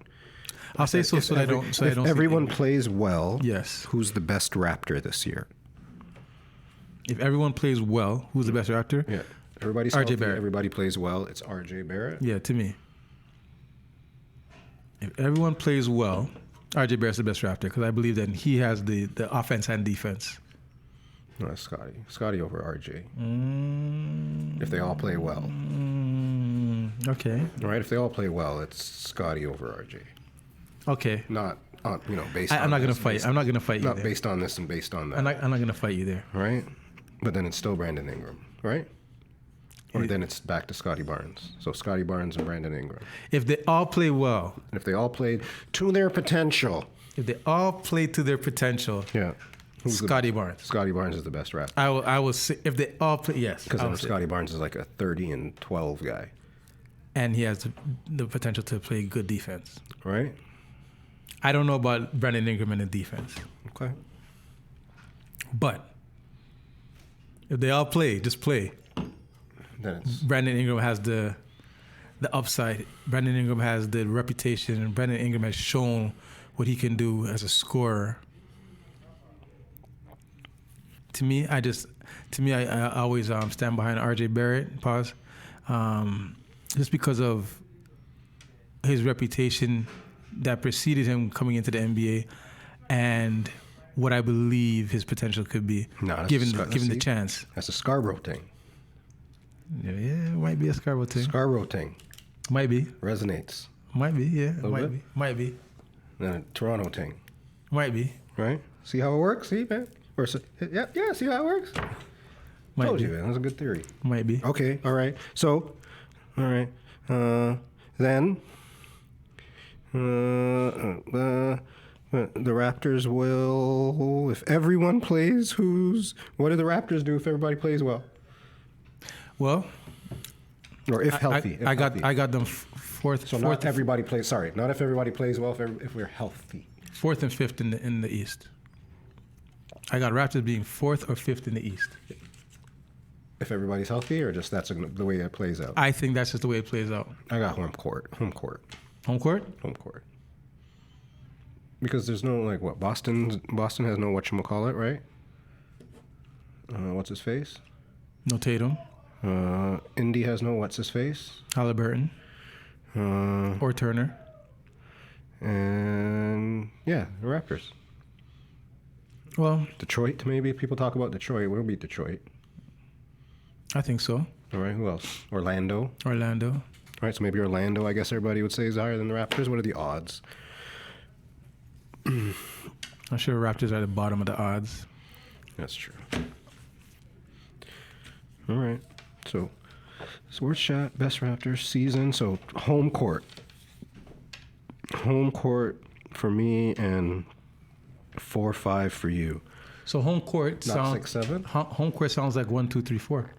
I'll say so I don't.
If everyone plays well,
yes.
Who's the best Raptor this year?
If everyone plays well, who's the best Raptor?
Yeah. Everybody's
RJ
healthy,
Barrett.
everybody plays well. It's RJ Barrett.
Yeah, to me. If everyone plays well, RJ Barrett's the best Raptor because I believe that he has the offense and defense.
No, it's Scotty. Scotty over RJ. If they all play well.
Okay.
All right, if they all play well, it's Scotty over RJ.
Okay.
Not on, based on
I'm not gonna
this,
fight.
based-
I'm not gonna fight you
Not
there.
based on this and based on that.
I'm not gonna fight you there.
Right? But then it's still Brandon Ingram, right? Or then it's back to Scotty Barnes. So Scotty Barnes and Brandon Ingram.
If they all play well,
And if they all played to their potential.
if they all play to their potential,
Yeah.
Scotty Barnes.
Scotty Barnes is the best rapper.
I will say if they all play, yes.
Because
I will
then
say.
Scotty Barnes is like a 30 and 12 guy.
And he has the potential to play good defense.
Right?
I don't know about Brandon Ingram in the defense,
Okay.
but if they all play, just play.
Then it's
Brandon Ingram has the upside. Brandon Ingram has the reputation, and Brandon Ingram has shown what he can do as a scorer. To me, I always stand behind RJ Barrett. Pause. Just because of his reputation that preceded him coming into the NBA, and what I believe his potential could be,
No, that's
given
Scott-
given the
see?
chance.
That's a Scarborough thing.
Yeah, it might be a Scarborough thing.
Scarborough thing
Might be.
resonates.
Might be, yeah.
Little
Might
bit?
be. Might be.
Then a Toronto thing.
Might be.
Right? See how it works? See, man? Or yeah, see how it works?
Might
Told
be.
you, man. That's a good theory.
Might be.
Okay, all right. So, all right. Then the Raptors will, if everyone plays, what do the Raptors do if everybody plays well?
Well,
Or if healthy.
I
healthy.
got them fourth.
So
fourth,
not everybody plays. Sorry, not if everybody plays well. If we're healthy.
fourth and fifth in the East. I got Raptors being fourth or fifth in the East.
If everybody's healthy, or just that's the way it plays out.
I think that's just the way it plays out.
I got home court.
Home court?
Home court. Because there's no what Boston has no whatchamacallit, right? What's his face?
No Tatum,
Indy has no what's his face.
Halliburton, or Turner.
And yeah, the Raptors.
Well,
Detroit, maybe people talk about Detroit. We'll beat Detroit.
I think so.
All right, who else? Orlando.
Orlando.
All right, so maybe Orlando, I guess everybody would say, is higher than the Raptors. What are the odds?
I'm sure Raptors are at the bottom of the odds.
That's true. All right, so Sports Chat, Best Raptors season. So home court. Home court for me and 4-5 for you.
So home court
Not
sounds
6-7?
home court sounds like 1, 2, 3, 4.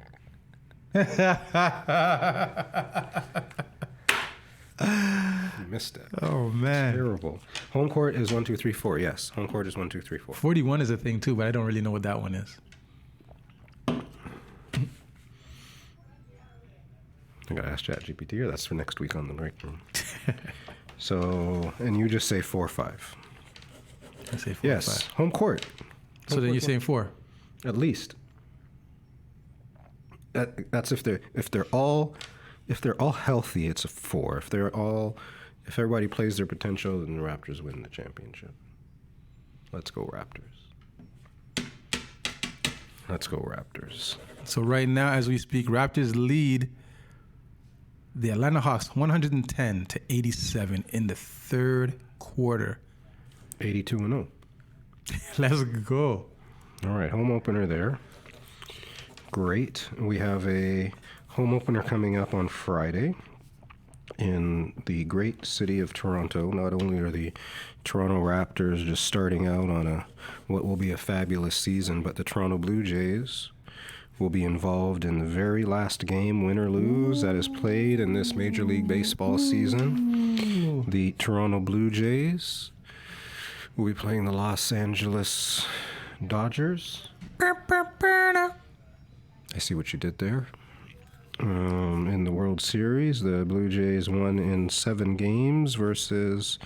You missed it.
Oh man.
Terrible. Home court is 1, 2, 3, 4. Yes, home court is 1, 2, 3, 4.
41 is a thing too, but I don't really know what that one is.
I gotta ask ChatGPT, or that's for next week on the break room. So, and you just say 4-5.
I say 4.
Yes,
5.
home court.
So
Home
then you're
court,
saying 4.
at least. That's if they're all healthy, it's a 4. If if everybody plays their potential, then the Raptors win the championship. Let's go Raptors. Let's go Raptors.
So right now, as we speak, Raptors lead the Atlanta Hawks 110-87 in the third quarter.
82-0.
Let's go.
All right, home opener there. Great. We have a home opener coming up on Friday in the great city of Toronto. Not only are the Toronto Raptors just starting out on what will be a fabulous season, but the Toronto Blue Jays will be involved in the very last game, win or lose, that is played in this Major League Baseball season. The Toronto Blue Jays will be playing the Los Angeles Dodgers. I see what you did there. In the World Series, the Blue Jays won in 7 games versus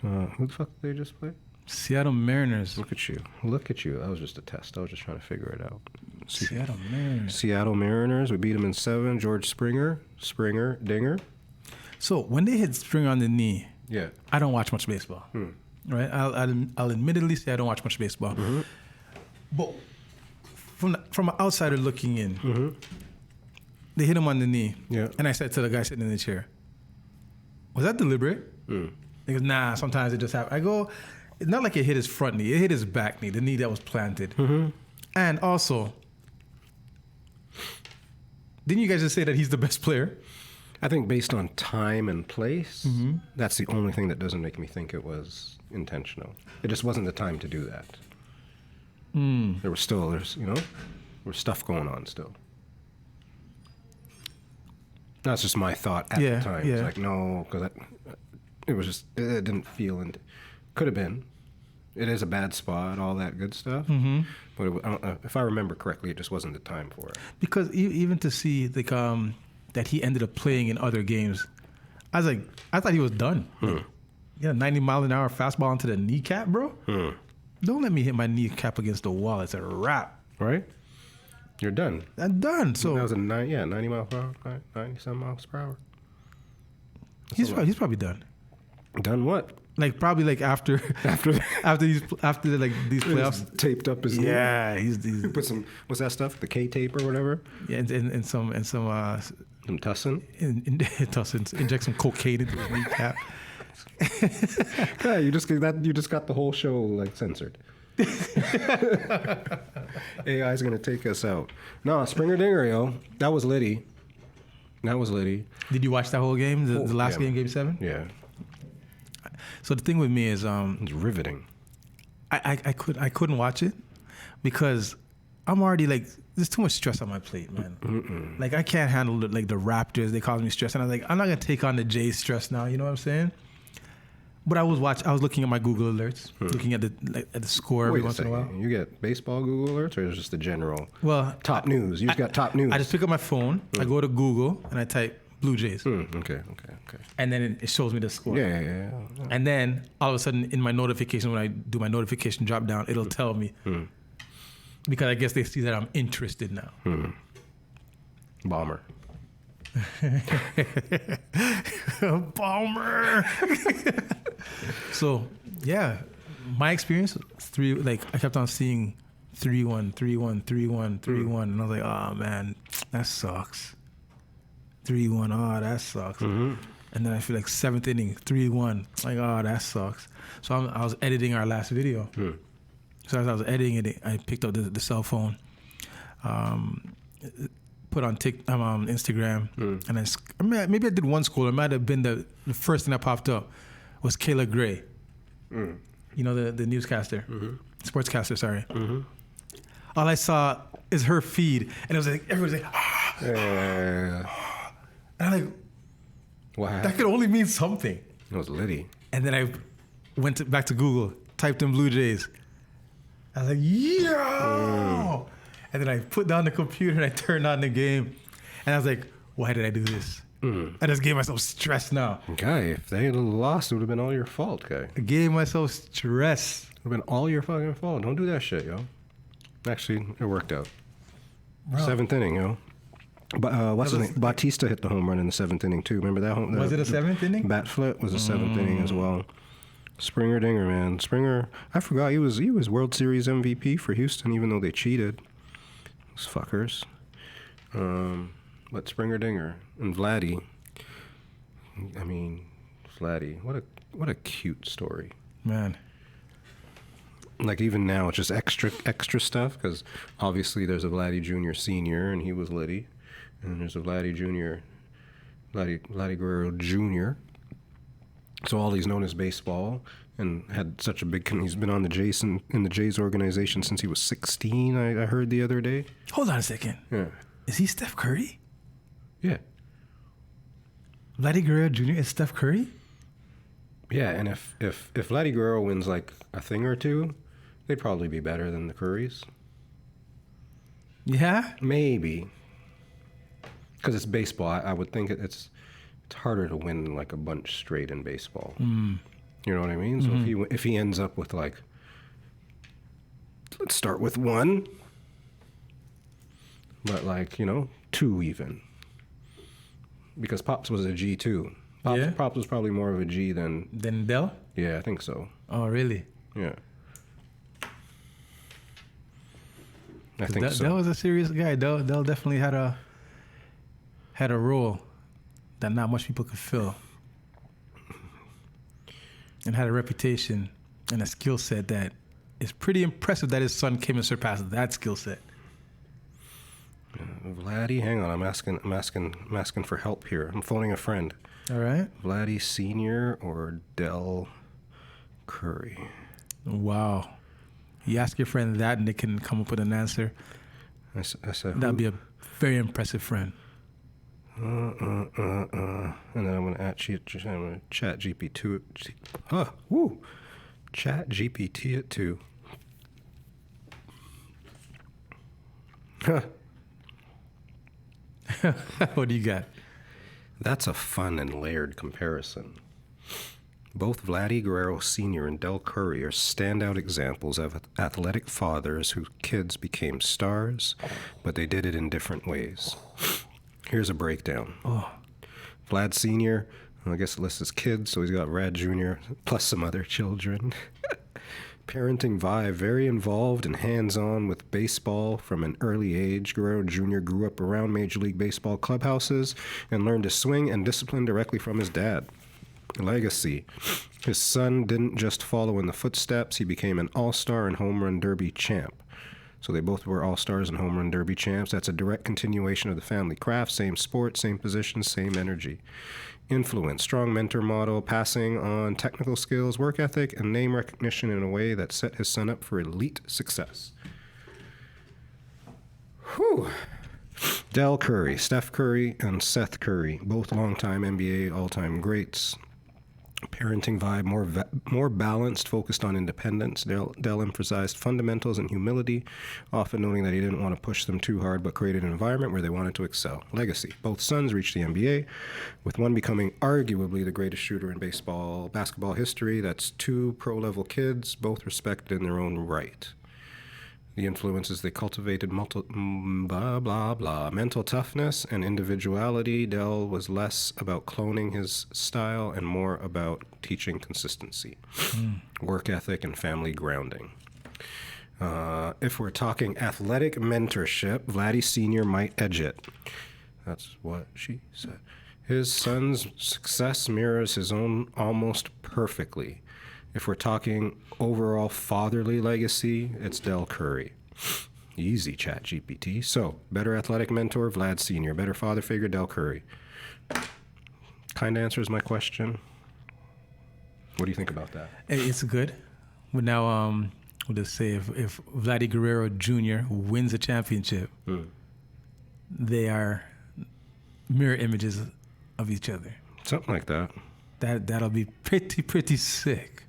who the fuck did they just play?
Seattle Mariners.
Look at you. Look at you. That was just a test. I was just trying to figure it out.
Seattle Mariners.
Seattle Mariners. We beat them in 7. George Springer, Dinger.
So when they hit Springer on the knee,
Yeah.
I don't watch much baseball. Right? I'll admittedly say I don't watch much baseball. But from an outsider looking in, they hit him on the knee.
Yeah.
And I said to the guy sitting in the chair, was that deliberate? He goes, nah, sometimes it just happens. I go, it's not like it hit his front knee. It hit his back knee, the knee that was planted. And also, didn't you guys just say that he's the best player?
I think based on time and place, that's the only thing that doesn't make me think it was intentional. It just wasn't the time to do that. There was stuff going on still. That's just my thought at the time. It's like, no, because it didn't feel, and could have been. It is a bad spot, all that good stuff. But if I remember correctly, it just wasn't the time for it.
Because even to see that he ended up playing in other games, I was like, I thought he was done. 90 mile an hour fastball into the kneecap, bro. Don't let me hit my kneecap against the wall. It's a wrap.
Right? You're done.
I'm done. So
that was 90 miles per hour, 90-some miles per hour.
He's probably done.
Done what?
Like probably like after these playoffs,
taped up his knee.
Yeah, he's
put some, what's that stuff? The K tape or whatever.
Yeah, and some
tussin.
Tussins. Inject some cocaine into his kneecap.
Yeah, you just got the whole show like censored. AI's gonna take us out. No, Springer Dinger, yo. That was litty.
Did you watch that whole game? The last game 7?
Yeah.
So the thing with me is,
it's riveting.
I couldn't watch it because I'm already like, there's too much stress on my plate, man. Like I can't handle the Raptors. They cause me stress, and I was like, I'm not gonna take on the Jays stress now. You know what I'm saying? But I was looking at my Google alerts, looking at the score every once in a while.
You get baseball Google alerts, or is it just the general?
Well,
top news. You just got top news.
I just pick up my phone. I go to Google and I type Blue Jays.
Okay.
And then it shows me the score.
Yeah.
And then all of a sudden, in my notification, when I do my notification drop down, it'll tell me because I guess they see that I'm interested now.
Bomber.
Bomber. So yeah, my experience I kept on seeing 3-1, 3-1, 3-1, 3-1, and I was like, oh man, that sucks. 3-1, oh that sucks. And then I feel like 7th inning, 3-1, like oh that sucks. So I was editing our last video. So as I was editing it, I picked up the cell phone. Put on Instagram, and maybe I did one scroll. It might have been the first thing that popped up was Kayla Gray. You know, the newscaster, sportscaster, sorry. All I saw is her feed, and it was like, everyone's like, and I'm like,
wow,
that could only mean something.
It was litty. And
then I went back to Google, typed in Blue Jays. I was like, yeah. And then I put down the computer and I turned on the game. And I was like, why did I do this? I just gave myself stress now.
Guy, if they had lost, it would have been all your fault, guy.
I gave myself stress.
It would have been all your fucking fault. Don't do that shit, yo. Actually, it worked out. Bro. 7th inning, yo. But what's his name? Bautista hit the home run in the 7th inning, too. Remember that home?
Was it a 7th inning?
Bat flip was a 7th inning as well. Springer Dinger, man. Springer, I forgot he was World Series MVP for Houston, even though they cheated. Those fuckers. But Springer Dinger and Vladdy. I mean, Vladdy, what a cute story,
man.
Like even now, it's just extra stuff because obviously there's a Vladdy Jr. Senior and he was litty, and there's a Vladdy Jr. Vladdy Guerrero Jr. So all he's known as baseball. And had such a big. He's been on the Jays in the Jays organization since he was 16. I heard the other day.
Hold on a second.
Yeah.
Is he Steph Curry?
Yeah.
Vladdy Guerrero Jr. is Steph Curry?
Yeah, and if Vladdy Guerrero wins like a thing or two, they'd probably be better than the Currys.
Yeah.
Maybe. Because it's baseball. I would think it's harder to win like a bunch straight in baseball. You know what I mean? So if he ends up with like, let's start with 1, but like, 2 even. Because Pops was a G too. Pops was probably more of a G than
Dell?
Yeah, I think so.
Oh, really?
Yeah. I think so.
Dell was a serious guy. Dell definitely had a role that not much people could fill, and had a reputation and a skill set that is pretty impressive. That his son came and surpassed that skill set.
Vladdy, hang on. I'm asking for help here. I'm phoning a friend.
All right.
Vladdy Senior or Dell Curry?
Wow. You ask your friend that, and they can come up with an answer.
I said,
that'd be a very impressive friend.
And then I'm gonna chat GPT. Chat GPT at 2.
What do you got?
That's a fun and layered comparison. Both Vladdy Guerrero Sr. and Del Curry are standout examples of athletic fathers whose kids became stars, but they did it in different ways. Here's a breakdown. Vlad Sr., I guess it lists his kids, so he's got Rad Jr., plus some other children. Parenting vibe, very involved and hands-on with baseball from an early age. Guerrero Jr. grew up around Major League Baseball clubhouses and learned to swing and discipline directly from his dad. Legacy. His son didn't just follow in the footsteps, he became an all-star and home run derby champ. So they both were all-stars and home run derby champs. That's a direct continuation of the family craft, same sport, same position, same energy. Influence, strong mentor model, passing on technical skills, work ethic, and name recognition in a way that set his son up for elite success. Whew. Del Curry, Steph Curry, and Seth Curry, both longtime NBA all-time greats. Parenting vibe, more balanced, focused on independence. Del emphasized fundamentals and humility, often noting that he didn't want to push them too hard, but created an environment where they wanted to excel. Legacy. Both sons reached the NBA, with one becoming arguably the greatest shooter in basketball history. That's 2 pro-level kids, both respected in their own right. The influences they cultivated, mental toughness and individuality. Del was less about cloning his style and more about teaching consistency, work ethic, and family grounding. If we're talking athletic mentorship, Vladdy Sr. might edge it. That's what she said. His son's success mirrors his own almost perfectly. If we're talking overall fatherly legacy, it's Del Curry. Easy, Chat GPT. So, better athletic mentor, Vlad Sr. Better father figure, Del Curry. Kind of answers my question. What do you think about that?
It's good. But now, we'll just say if Vladdy Guerrero Jr. wins a championship, they are mirror images of each other.
Something like that.
That'll be pretty sick.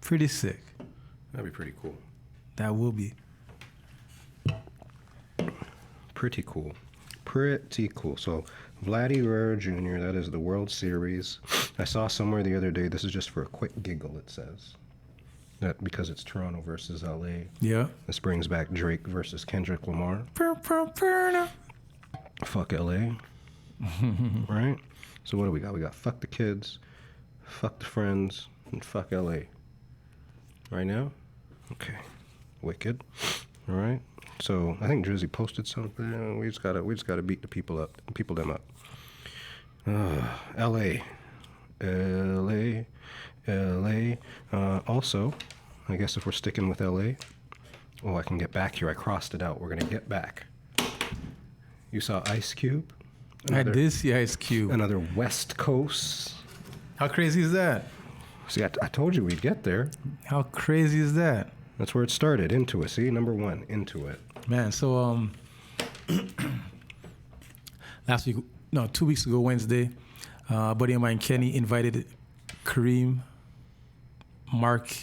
Pretty sick.
That'd be pretty cool.
That will be.
Pretty cool. Pretty cool. So, Vladdy Guerrero Jr., that is the World Series. I saw somewhere the other day, this is just for a quick giggle, it says. That because it's Toronto versus LA.
Yeah.
This brings back Drake versus Kendrick Lamar. Fuck LA. Right? So what do we got? We got fuck the kids, fuck the friends, and fuck LA. Right now? Okay. Wicked. All right. So I think Drizzy posted something. We just gotta beat them up. LA. Also, I guess if we're sticking with LA, I can get back here. I crossed it out. We're gonna get back. You saw Ice Cube?
I did see Ice Cube.
Another West Coast.
How crazy is that?
See, I told you we'd get there.
How crazy is that?
That's where it started. Into it. See, number 1, into it.
Man, so 2 weeks ago, Wednesday, a buddy of mine, Kenny, invited Kareem, Mark,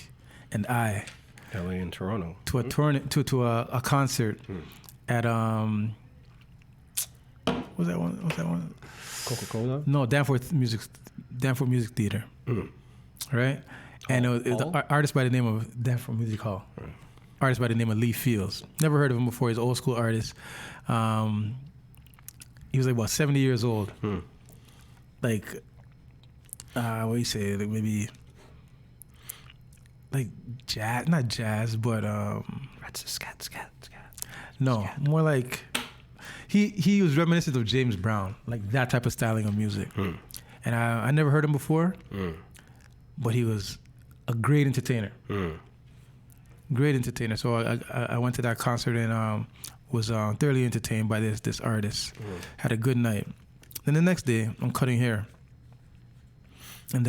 and I
LA and Toronto
to a concert at What's that one? What's that one?
Coca-Cola?
No, Danforth Music Theater. Right? And it was an artist by the name of Danforth Music Hall. Right. Artist by the name of Lee Fields. Never heard of him before. He's an old school artist. He was like about 70 years old. Like, what do you say? Like maybe like jazz, not jazz, but
Scat.
no, more like he was reminiscent of James Brown, like that type of styling of music. And I never heard him before, but he was a great entertainer. Great entertainer. So I went to that concert and was thoroughly entertained by this artist. Had a good night. Then the next day, I'm cutting hair, and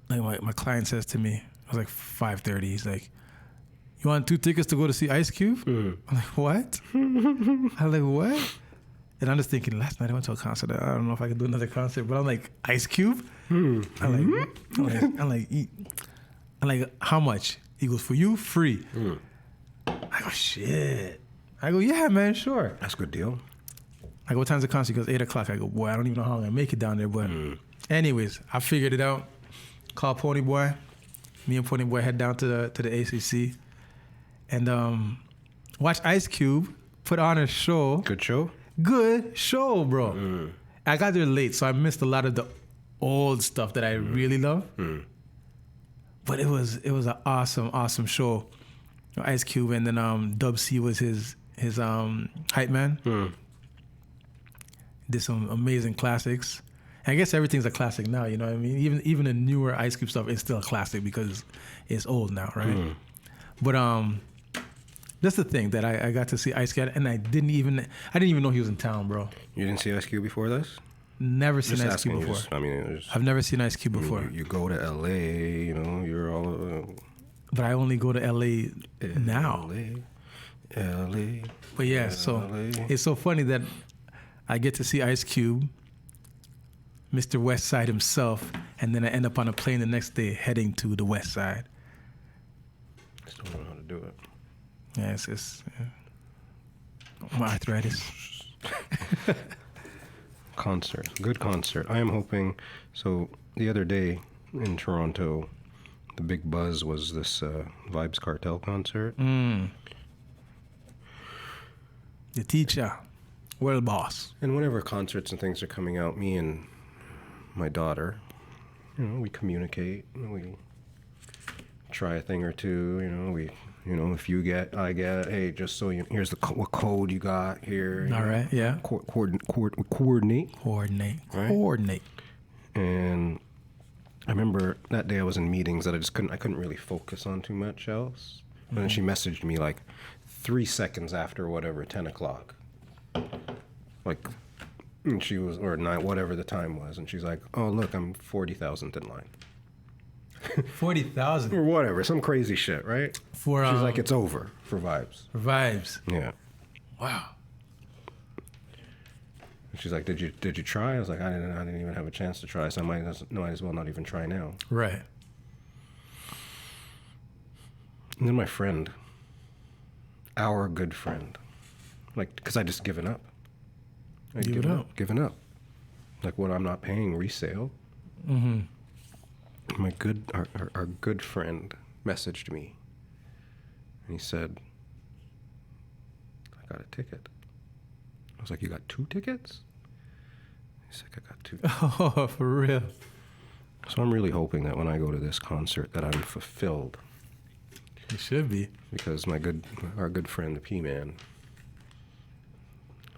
like my client says to me, it was like 5:30. He's like, "You want 2 tickets to go to see Ice Cube?" I'm like, "What?" I'm like, "What?" And I'm just thinking, last night I went to a concert. I don't know if I can do another concert, but I'm like, Ice Cube? I'm like, how much? He goes, for you, free. I go, shit. I go, yeah, man, sure.
That's a good deal.
I go, what time's the concert? He goes, 8 o'clock. I go, boy, I don't even know how I'm going to make it down there. But anyways, I figured it out. Called Pony Boy. Me and Pony Boy head down to the ACC. And watch Ice Cube put on a show.
Good show?
Good show, bro. I got there late, so I missed a lot of the old stuff that I really love. But it was an awesome show. Ice Cube, and then Dub C was his hype man. Did some amazing classics. And I guess everything's a classic now, you know what I mean? Even the newer Ice Cube stuff is still a classic because it's old now, right? But that's the thing that I got to see Ice Cube, and I didn't even know he was in town, bro.
You didn't see Ice Cube before this?
Never seen Ice Cube before. I've never seen Ice Cube before.
You go to LA, you know, you're all.
But I only go to LA now.
LA.
But yeah, so it's so funny that I get to see Ice Cube, Mr. West Side himself, and then I end up on a plane the next day heading to the West Side.
I still don't know how to do it.
Yeah, it's my arthritis.
Concert. Good concert. I am hoping. So the other day in Toronto, the big buzz was this Vibes Cartel concert.
The teacher, world boss.
And whenever concerts and things are coming out, me and my daughter, you know, we communicate. We try a thing or two. You know, if you get, I get. Hey, just so you, here's what code you got here.
All right, yeah.
Coordinate. Right?
Coordinate.
And I remember that day I was in meetings that I couldn't really focus on too much else. And then she messaged me like 3 seconds after 10 o'clock. Like, and she was, or 9, whatever the time was. And she's like, oh, look, I'm 40,000th in line.
40,000?
Or whatever, some crazy shit, right? She's like, it's over for Vibes.
For Vibes.
Yeah.
Wow.
And she's like, did you try? I was like, I didn't even have a chance to try, so I might as well not even try now.
Right.
And then my friend, our good friend, like, because I just given up. Given up. Like, what, I'm not paying resale. My our good friend messaged me, and he said, I got a ticket. I was like, you got 2 tickets? He's like, I got 2.
Oh, for real?
So I'm really hoping that when I go to this concert that I'm fulfilled.
You should be.
Because our good friend, the P-Man,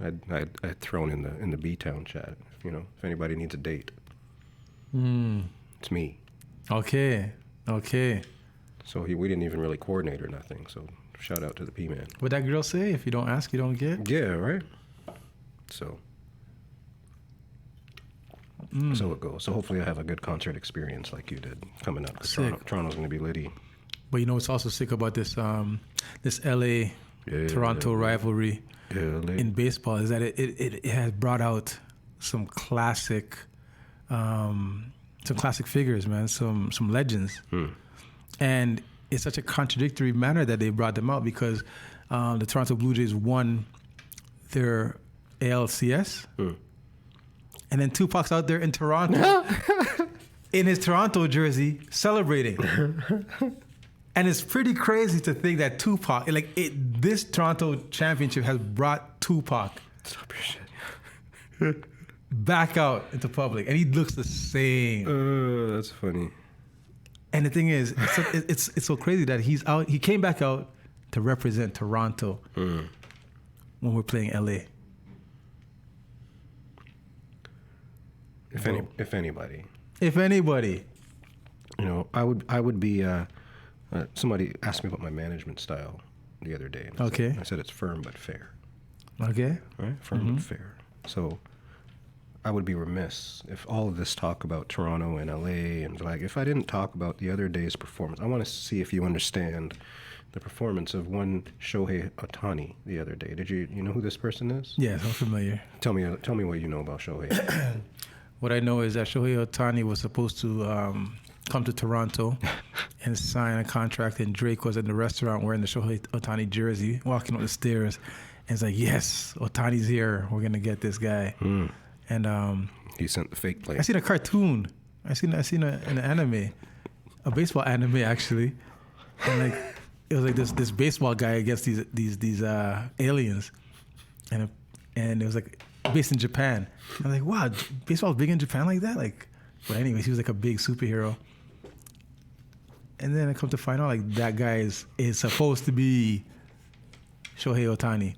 I'd thrown in the B-Town chat, you know, if anybody needs a date. It's me.
Okay.
So we didn't even really coordinate or nothing. So shout out to the P-Man.
What'd that girl say? If you don't ask, you don't get?
Yeah, right? So it goes. So hopefully I have a good concert experience like you did coming up. Toronto's going to be litty.
But you know what's also sick about this LA Toronto rivalry in baseball is that it has brought out some classic figures, man, some legends. And it's such a contradictory manner that they brought them out because the Toronto Blue Jays won their ALCS. And then Tupac's out there in Toronto in his Toronto jersey celebrating. And it's pretty crazy to think that Tupac, this Toronto championship has brought Tupac
Stop your shit.
back out into public, and he looks the same.
That's funny.
And the thing is, it's so crazy that he came back out to represent Toronto when we're playing LA.
If anybody.
If anybody.
You know, I would be. Somebody asked me about my management style the other day. And I said it's firm but fair.
Okay.
Right? Firm but fair. So I would be remiss if all of this talk about Toronto and LA and if I didn't talk about the other day's performance. I want to see if you understand the performance of one Shohei Ohtani the other day. Did you know who this person is?
Yes, I'm familiar.
Tell me what you know about Shohei.
What I know is that Shohei Ohtani was supposed to come to Toronto and sign a contract, and Drake was in the restaurant wearing the Shohei Ohtani jersey, walking up the stairs, and it's like, yes, Ohtani's here. We're gonna get this guy. And
he sent the fake plane.
I seen a cartoon. I seen an anime, a baseball anime actually, and it was like this baseball guy against these aliens, and it was like based in Japan. I'm like, wow, baseball's big in Japan like that? But anyways, he was like a big superhero. And then I come to find out that guy is supposed to be Shohei Ohtani.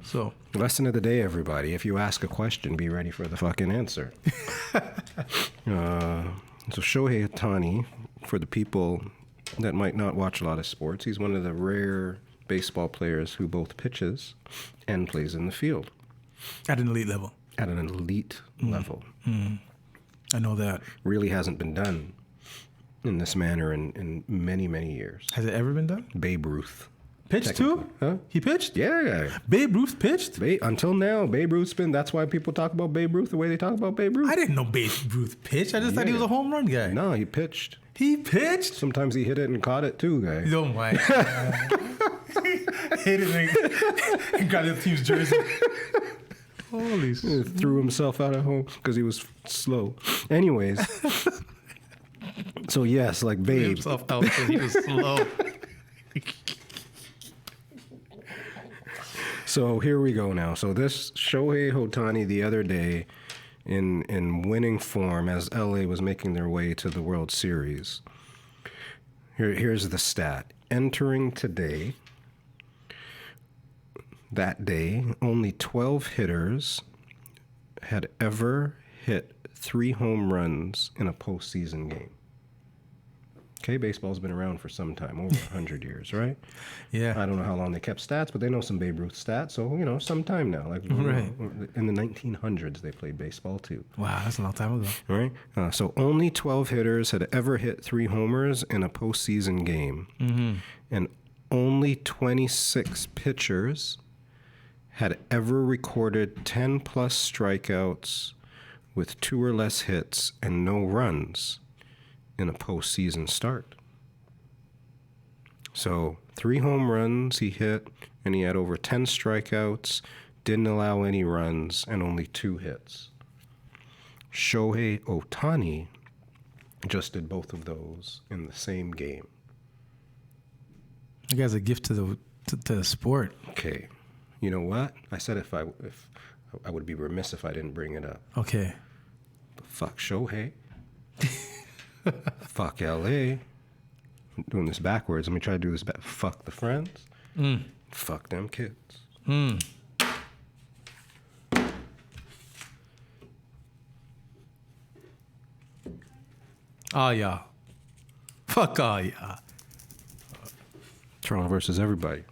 So
lesson of the day, everybody. If you ask a question, be ready for the fucking answer. So Shohei Ohtani, for the people that might not watch a lot of sports, he's one of the rare baseball players who both pitches and plays in the field.
At an elite level.
At an elite level.
I know that.
Really hasn't been done in this manner in many, many years.
Has it ever been done?
Babe Ruth.
Pitched too?
Huh?
He pitched?
Yeah.
Babe Ruth pitched?
Until now, Babe Ruth's been, that's why people talk about Babe Ruth the way they talk about Babe Ruth.
I didn't know Babe Ruth pitched. I just thought he was a home run guy.
No, he pitched.
He pitched?
Sometimes he hit it and caught it too, guy.
Oh my. Hit it and got the team's jersey. Holy shit.
Threw himself out of home because he was slow. Anyways. So yes, Babe.
Threw himself out because he was slow.
So here we go now. So this Shohei Ohtani the other day in winning form as LA was making their way to the World Series. Here's the stat. Entering today, that day, only 12 hitters had ever hit 3 home runs in a postseason game. Okay, baseball's been around for some time, over 100 years, right?
Yeah.
I don't know how long they kept stats, but they know some Babe Ruth stats, so, some time now.
Right.
In the 1900s, they played baseball, too.
Wow, that's a long time ago.
Right? So only 12 hitters had ever hit 3 homers in a postseason game. Mm-hmm. And only 26 pitchers had ever recorded 10-plus strikeouts with 2 or less hits and no runs in a postseason start. So 3 home runs he hit, and he had over 10 strikeouts, didn't allow any runs, and only 2 hits. Shohei Ohtani just did both of those in the same game.
That guy's a gift to the sport.
Okay. You know what? I said if I would be remiss if I didn't bring it up.
Okay.
But fuck Shohei. Fuck LA. I'm doing this backwards. Let me try to do this back. Fuck the Friends. Fuck them kids.
Oh, yeah. Fuck oh, yeah.
Toronto versus everybody.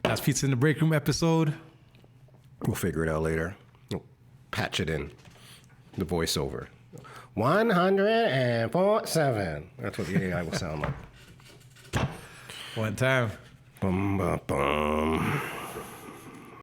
That's Pizza in the Break Room episode.
We'll figure it out later. We'll patch it in. The voiceover. 100.7. That's what the AI will sound like.
One time.
Bum, bum, bum.